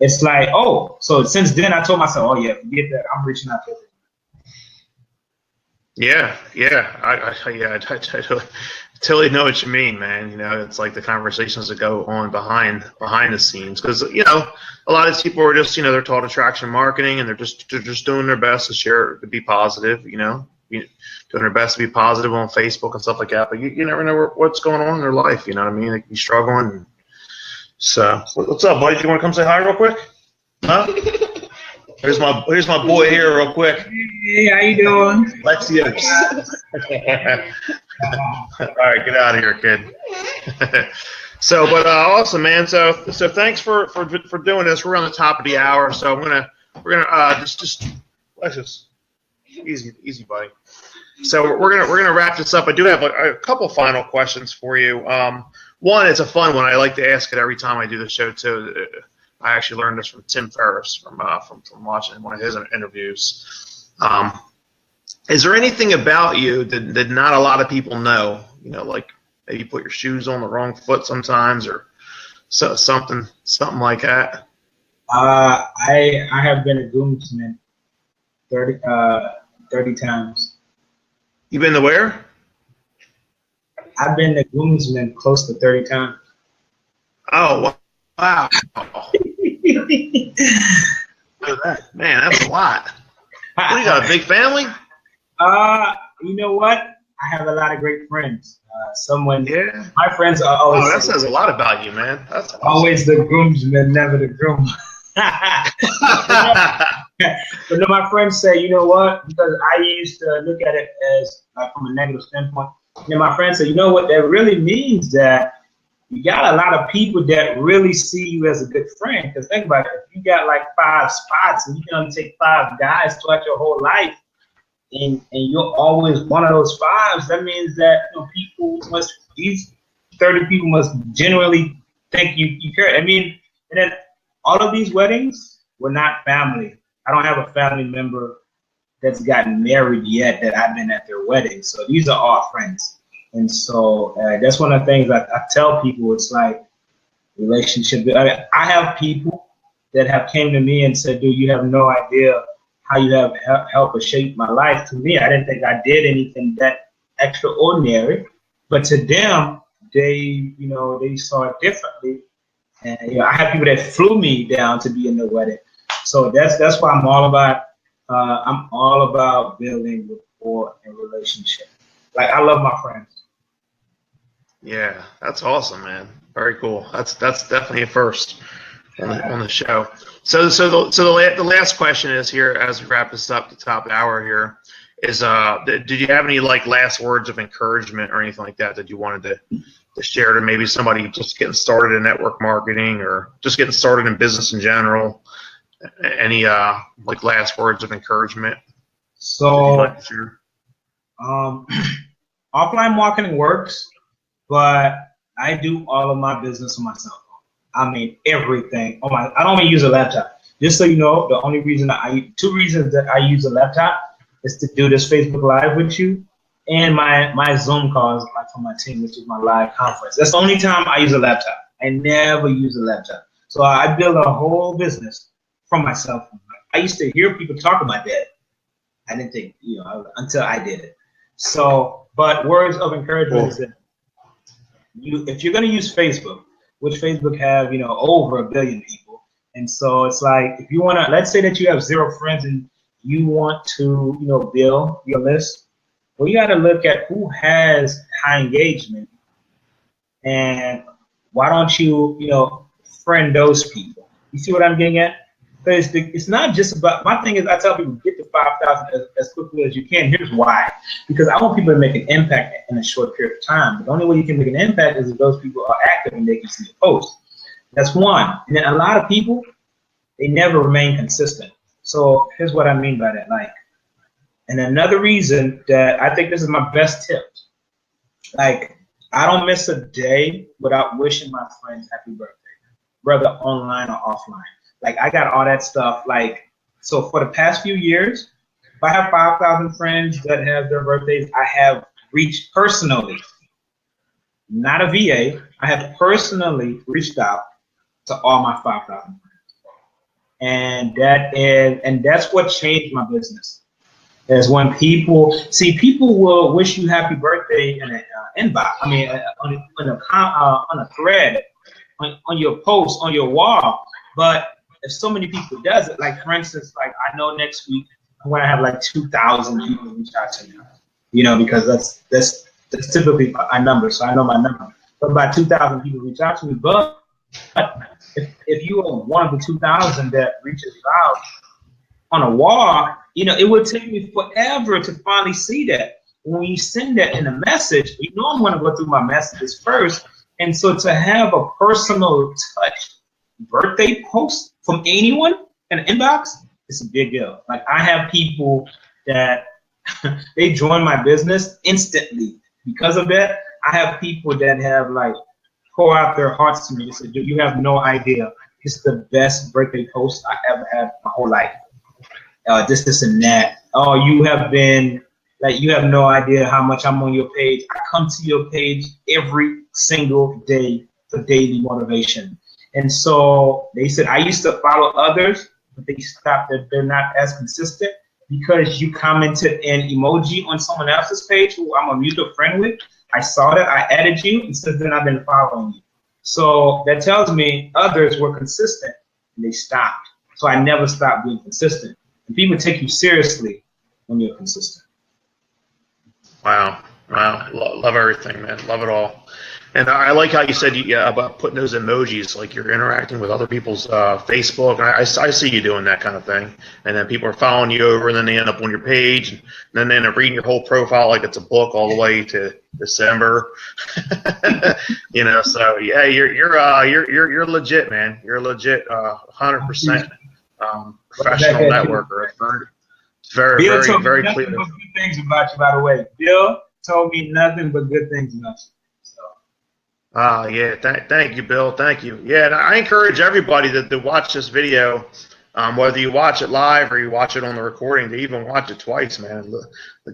It's like, oh, so since then I told myself, oh yeah, forget that. I'm reaching out to everyone. I totally know what you mean, man. It's like the conversations that go on behind the scenes, because a lot of these people are just they're taught attraction marketing, and they're just doing their best to share, to be positive, doing their best to be positive on Facebook and stuff like that. But you never know what's going on in their life. You know what I mean? They can be struggling. So what's up, buddy? Do you want to come say hi real quick? Huh? Here's my boy here real quick. Hey, how you doing? Lexios. All right, get out of here, kid. But awesome, man. So thanks for doing this. We're on the top of the hour, so we're gonna just Lexios, easy, buddy. So we're gonna wrap this up. I do have a couple final questions for you. One, it's a fun one. I like to ask it every time I do the show too. I actually learned this from Tim Ferriss from watching one of his interviews. Is there anything about you that not a lot of people know? Like maybe you put your shoes on the wrong foot sometimes, or something like that. I have been a groomsman 30 times. You been to where? I've been a groomsman close to 30 times. Oh, wow. Man, that's a lot. What, you got a big family? You know what? I have a lot of great friends. Yeah. My friends are always. Oh, that says a lot about you, man. That's awesome. Always the groomsman, never the groom. But no, my friends say, you know what? Because I used to look at it as like from a negative standpoint. My friends say, you know what? That really means that you got a lot of people that really see you as a good friend. Because think about it, if you got like 5 spots and you can only take 5 guys throughout your whole life, and you're always one of those 5s, that means that these 30 people must genuinely think you care. I mean, and then all of these weddings were not family. I don't have a family member that's gotten married yet that I've been at their wedding. So these are all friends. And so that's one of the things I tell people. It's like relationship. I have people that have came to me and said, dude, you have no idea how you have helped shape my life. To me, I didn't think I did anything that extraordinary. But to them, they saw it differently. And I have people that flew me down to be in their wedding. So that's why I'm all about building rapport and relationship. Like, I love my friends. Yeah, that's awesome, man. Very cool. That's definitely a first on the show. So the last question is here, as we wrap this up, the top of the hour here, is did you have any like last words of encouragement or anything like that you wanted to share to maybe somebody just getting started in network marketing or just getting started in business in general? Any like last words of encouragement? So offline marketing works, but I do all of my business on my cell phone. I mean, everything. I don't even use a laptop. Just so you know, the only reason two reasons that I use a laptop is to do this Facebook Live with you and my Zoom calls like for my team, which is my live conference. That's the only time I use a laptop. I never use a laptop. So I build a whole business from my cell phone. I used to hear people talk about that. I didn't think, until I did it. So, but words of encouragement is that if you're going to use Facebook, which Facebook have, over 1 billion people. And so it's like, if you want to, let's say that you have 0 friends and you want to, build your list. Well, you got to look at who has high engagement and why don't you, friend those people. You see what I'm getting at? Because it's not just about, my thing is I tell people get to 5,000 as quickly as you can. Here's why. Because I want people to make an impact in a short period of time. But the only way you can make an impact is if those people are active and they can see the post. That's one. And then a lot of people, they never remain consistent. So here's what I mean by that. Like, and another reason that I think this is my best tip, like, I don't miss a day without wishing my friends happy birthday, whether online or offline. Like, I got all that stuff. Like, so for the past few years, if I have 5,000 friends that have their birthdays, I have reached personally, not a VA, I have personally reached out to all my 5,000 friends. And that's what changed my business. Is when people will wish you happy birthday in an inbox. I mean, on a thread, on your post, on your wall. But if so many people does it, like for instance, like I know next week I'm gonna have like 2,000 people reach out to me. You know, because that's typically my number, so I know my number. But about 2,000 people reach out to me. But if you are one of the 2,000 that reaches out on a wall, you know, it would take me forever to finally see that. When you send that in a message, you know I'm going to go through my messages first. And so to have a personal touch birthday post from anyone in an inbox, it's a big deal. Like I have people that they join my business instantly because of that. I have people that have like pour out their hearts to me and say, dude, you have no idea. It's the best birthday post I ever had my whole life. This and that. Oh, you have no idea how much I'm on your page. I come to your page every single day for daily motivation. And so they said, I used to follow others, but they stopped that they're not as consistent because you commented an emoji on someone else's page who I'm a mutual friend with. I saw that, I added you, and since then I've been following you. So that tells me others were consistent and they stopped. So I never stopped being consistent. And people take you seriously when you're consistent. Wow. Love everything, man. Love it all. And I like how you said about putting those emojis, like you're interacting with other people's Facebook. I see you doing that kind of thing. And then people are following you over, and then they end up on your page, and then they end up reading your whole profile like it's a book all the way to December. You know, so yeah, you're legit, man. You're legit, 100% professional networker. It's very Bill told very me clear. nothing but good things about you, by the way. Bill told me nothing but good things about you. Yeah, thank you, Bill. Thank you. Yeah, and I encourage everybody to watch this video, whether you watch it live or you watch it on the recording, to even watch it twice, man.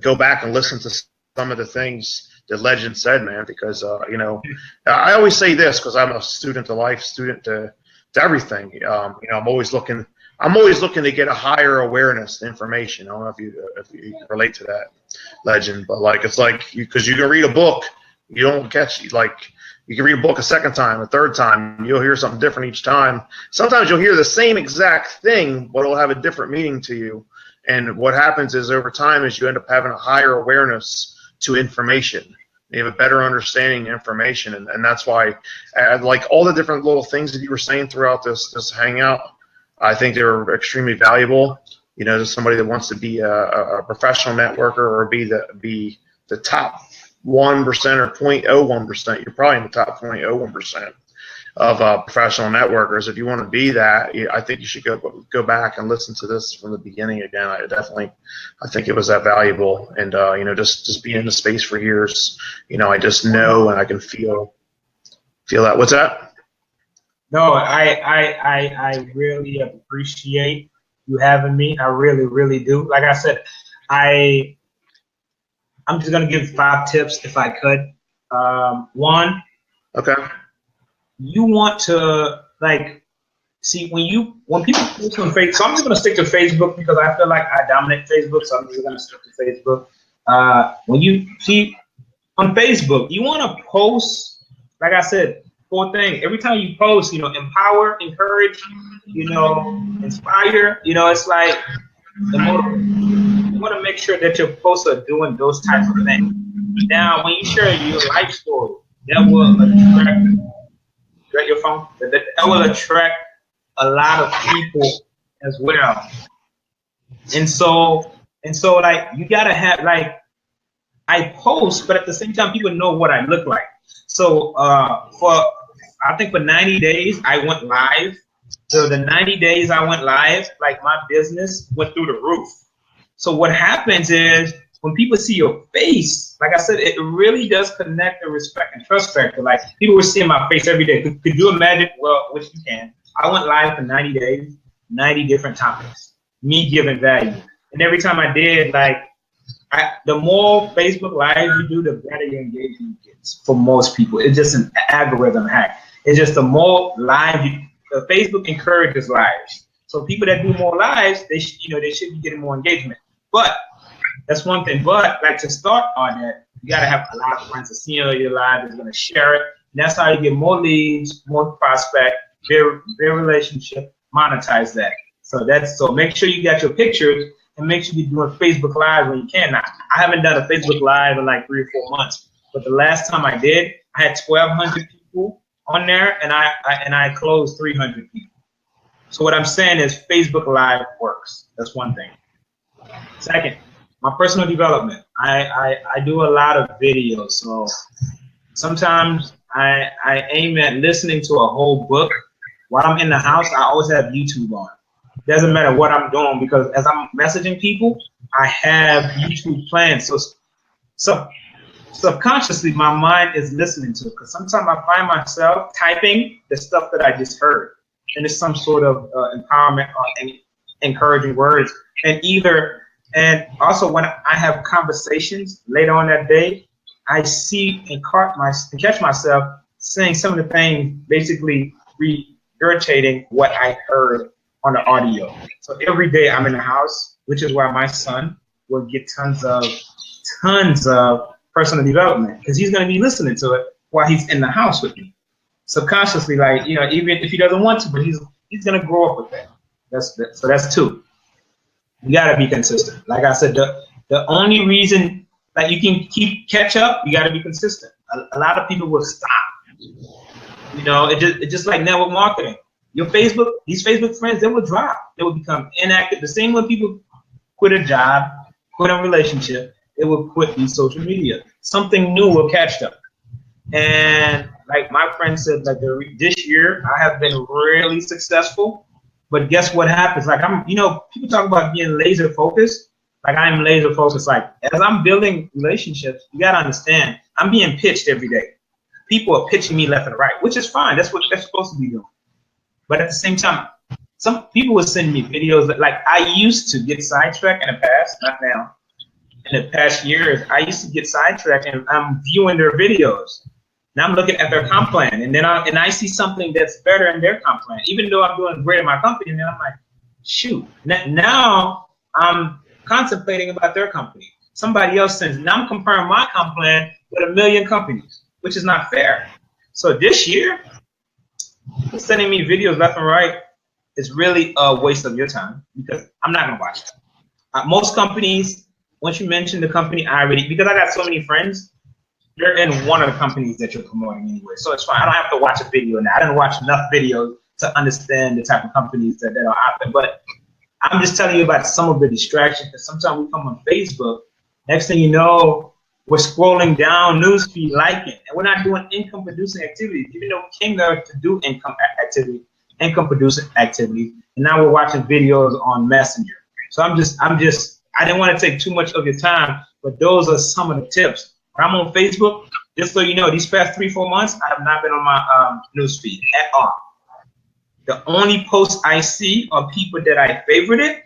Go back and listen to some of the things that Legend said, man, because, you know, I always say this because I'm a student to life, student to everything. You know, I'm always looking to get a higher awareness information. I don't know if you relate to that, Legend, but like it's like because you can read a book, you don't catch like. You can read a book a second time, a third time. You'll hear something different each time. Sometimes you'll hear the same exact thing, but it'll have a different meaning to you. And what happens is over time is you end up having a higher awareness to information. You have a better understanding of information. And that's why, like all the different little things that you were saying throughout this hangout, I think they were extremely valuable. You know, to somebody that wants to be a professional networker or be the top 1% or 0.01%, you're probably in the top 0.01% of professional networkers. If you want to be that, I think you should go back and listen to this from the beginning again. I think it was that valuable. And you know, just being in the space for years, you know, I just know and I can feel that. What's that? No, I really appreciate you having me. I really, really do. Like I said, I'm just going to give 5 tips if I could. One, okay. You want to see when people post on Facebook. So I'm just going to stick to Facebook because I feel like I dominate Facebook. So I'm just going to stick to Facebook. When you see on Facebook, you want to post, like I said, 4 things. Every time you post, you know, empower, encourage, you know, inspire. You know, it's like you want to make sure that your posts are doing those types of things. Now, when you share your life story, that will attract your phone. That will attract a lot of people as well. And so like you gotta have like I post, but at the same time people know what I look like. So I think for 90 days I went live. So the 90 days I went live, like my business went through the roof. So what happens is when people see your face, like I said, it really does connect the respect and trust factor. Like people were seeing my face every day. Could you imagine? Well, which you can. I went live for 90 days, 90 different topics, me giving value. And every time I did, like the more Facebook Live you do, the better your engagement gets for most people. It's just an algorithm hack. It's just the more live Facebook encourages lives. So people that do more lives, they should be getting more engagement. But that's one thing. But like to start on that, you gotta have a lot of friends to see your live is gonna share it. And that's how you get more leads, more prospect, their relationship, monetize that. So make sure you got your pictures and make sure you're doing Facebook Live when you can. Now, I haven't done a Facebook Live in like 3 or 4 months, but the last time I did, I had 1,200 people on there, and I closed 300 people. So what I'm saying is Facebook Live works. That's one thing. Second, my personal development. I do a lot of videos, so sometimes I aim at listening to a whole book. While I'm in the house, I always have YouTube on. Doesn't matter what I'm doing because as I'm messaging people, I have YouTube planned. So subconsciously, my mind is listening to it because sometimes I find myself typing the stuff that I just heard, and it's some sort of empowerment or encouraging words. And also when I have conversations later on that day, I see and catch myself saying some of the things, basically regurgitating what I heard on the audio. So every day I'm in the house, which is why my son will get tons of personal development because he's going to be listening to it while he's in the house with me. Subconsciously, like, even if he doesn't want to, but he's going to grow up with that. So that's 2. You got to be consistent. Like I said, the only reason that you can catch up, you got to be consistent. A lot of people will stop. It's just like network marketing. These Facebook friends, they will drop. They will become inactive. The same way people quit a job, quit a relationship, they will quit these social media. Something new will catch them. And like my friend said, like this year, I have been really successful. But guess what happens? Like people talk about being laser focused. Like I'm laser focused. Like as I'm building relationships, you gotta understand, I'm being pitched every day. People are pitching me left and right, which is fine. That's what they're supposed to be doing. But at the same time, some people will send me videos that, like, I used to get sidetracked in the past, not now. In the past years, I used to get sidetracked, and I'm viewing their videos. Now I'm looking at their comp plan, and then I see something that's better in their comp plan, even though I'm doing great in my company. And then I'm like, shoot. Now I'm contemplating about their company. Somebody else sends. Now I'm comparing my comp plan with 1 million companies, which is not fair. So this year, sending me videos left and right is really a waste of your time because I'm not gonna watch it. Most companies, once you mention the company, because I got so many friends, they're in one of the companies that you're promoting anyway. So it's fine. I don't have to watch a video now. I didn't watch enough videos to understand the type of companies that are out there. But I'm just telling you about some of the distractions because sometimes we come on Facebook. Next thing you know, we're scrolling down newsfeed, liking, and we're not doing income-producing activities. Even though we came there to do income-producing activities, and now we're watching videos on Messenger. So I didn't want to take too much of your time, but those are some of the tips. When I'm on Facebook, just so you know, these past 3-4 months, I have not been on my newsfeed at all. The only posts I see are people that I favorited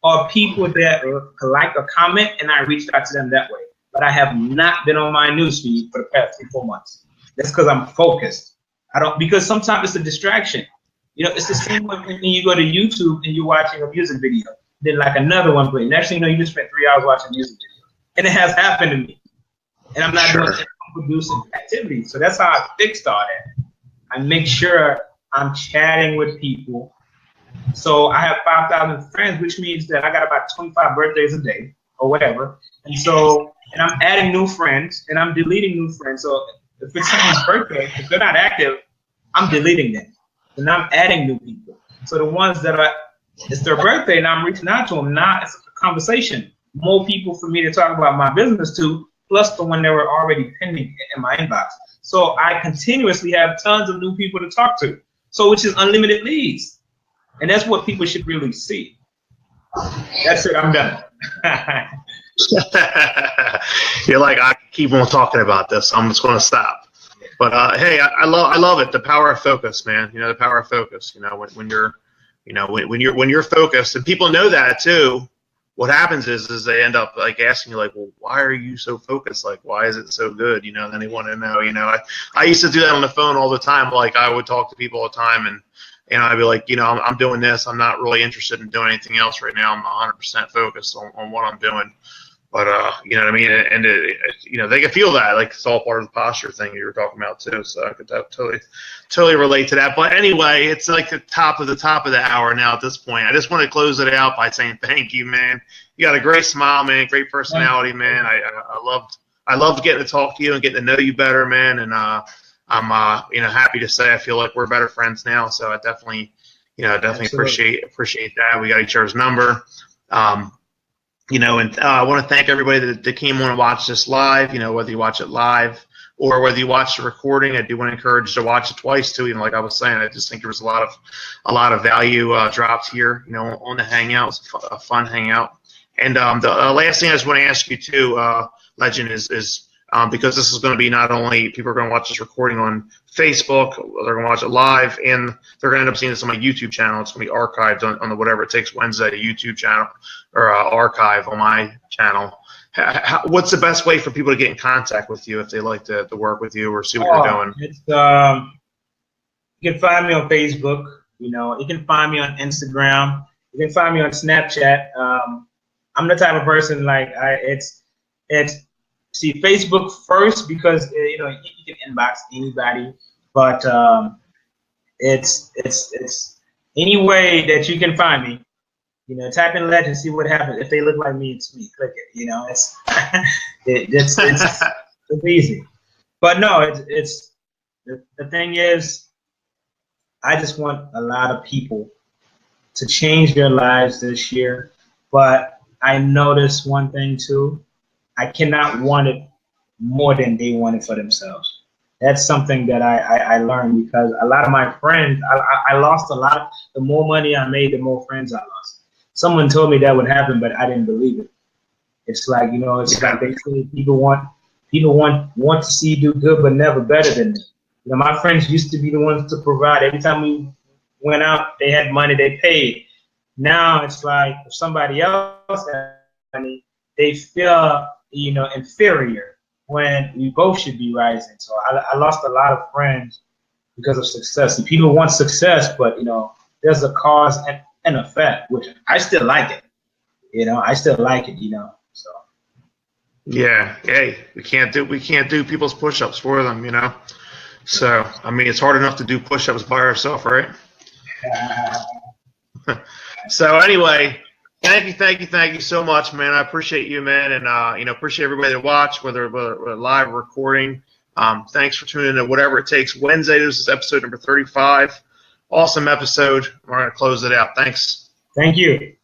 or people that like or comment, and I reached out to them that way. But I have not been on my newsfeed for the past 3-4 months. That's because I'm focused. Because sometimes it's a distraction. It's the same way when you go to YouTube and you're watching a music video. Then like another one plays. Next thing you know, you just spent 3 hours watching a music video. And it has happened to me. And I'm not doing income-producing activities. So that's how I fixed all that. I make sure I'm chatting with people. So I have 5,000 friends, which means that I got about 25 birthdays a day or whatever. And I'm adding new friends and I'm deleting new friends. So if it's someone's birthday, if they're not active, I'm deleting them. And I'm adding new people. So the ones that it's their birthday, and I'm reaching out to them. Now it's a conversation. More people for me to talk about my business to, plus the one that were already pending in my inbox. So I continuously have tons of new people to talk to. So which is unlimited leads. And that's what people should really see. That's it, I'm done. You're like, I keep on talking about this. I'm just going to stop. But hey, I love it. The power of focus, man. You know, the power of focus. You know, when you're focused, and people know that too. What happens is they end up like asking you, like, well, why are you so focused? Like, why is it so good? You know, and then they want to know. You know, I used to do that on the phone all the time. Like, I would talk to people all the time, and I'd be like, you know, I'm doing this. I'm not really interested in doing anything else right now. I'm 100% focused on what I'm doing. But you know what I mean, and you know, they can feel that, like it's all part of the posture thing you were talking about too. So I could totally relate to that. But anyway, it's like the top of the hour now at this point. I just want to close it out by saying thank you, man. You got a great smile, man. Great personality, man. I loved getting to talk to you and getting to know you better, man. And I'm you know, happy to say I feel like we're better friends now. So I definitely appreciate that. We got each other's number. You know, and I want to thank everybody that came on and watched this live. You know, whether you watch it live or whether you watch the recording, I do want to encourage you to watch it twice too. You know, like I was saying, I just think there was a lot of value dropped here. You know, on the hangout. It was a fun hangout. And the last thing I just want to ask you too, Legend, is because this is going to be not only people are going to watch this recording on Facebook, they're going to watch it live, and they're going to end up seeing this on my YouTube channel. It's going to be archived on the Whatever It Takes Wednesday YouTube channel, or archive on my channel. What's the best way for people to get in contact with you if they like to work with you or see what you're doing? It's, you can find me on Facebook. You know, you can find me on Instagram. You can find me on Snapchat. I'm the type of person like see Facebook first because you know you can inbox anybody, but it's any way that you can find me. You know, type in Legend, see what happens. If they look like me, it's me. Click it. You know, it's it's easy. But no, it's the thing is, I just want a lot of people to change their lives this year. But I noticed one thing too. I cannot want it more than they want it for themselves. That's something that I learned because a lot of my friends, I lost a lot. The more money I made, the more friends I lost. Someone told me that would happen, but I didn't believe it. It's like, you know, it's like they say people want to see you do good, but never better than them. You know, my friends used to be the ones to provide. Every time we went out, they had money, they paid. Now it's like if somebody else has money, they feel, you know, inferior when we both should be rising. So I lost a lot of friends because of success. And people want success, but you know, there's a cause and effect, which I still like it. You know, I still like it. You know, so. Yeah. Hey, we can't do people's push-ups for them. You know, so I mean, it's hard enough to do push-ups by ourselves, right? So anyway. Thank you so much, man. I appreciate you, man, and you know, appreciate everybody that watched, whether live or recording. Thanks for tuning in to Whatever It Takes Wednesday. This is episode number 35. Awesome episode. We're gonna close it out. Thanks. Thank you.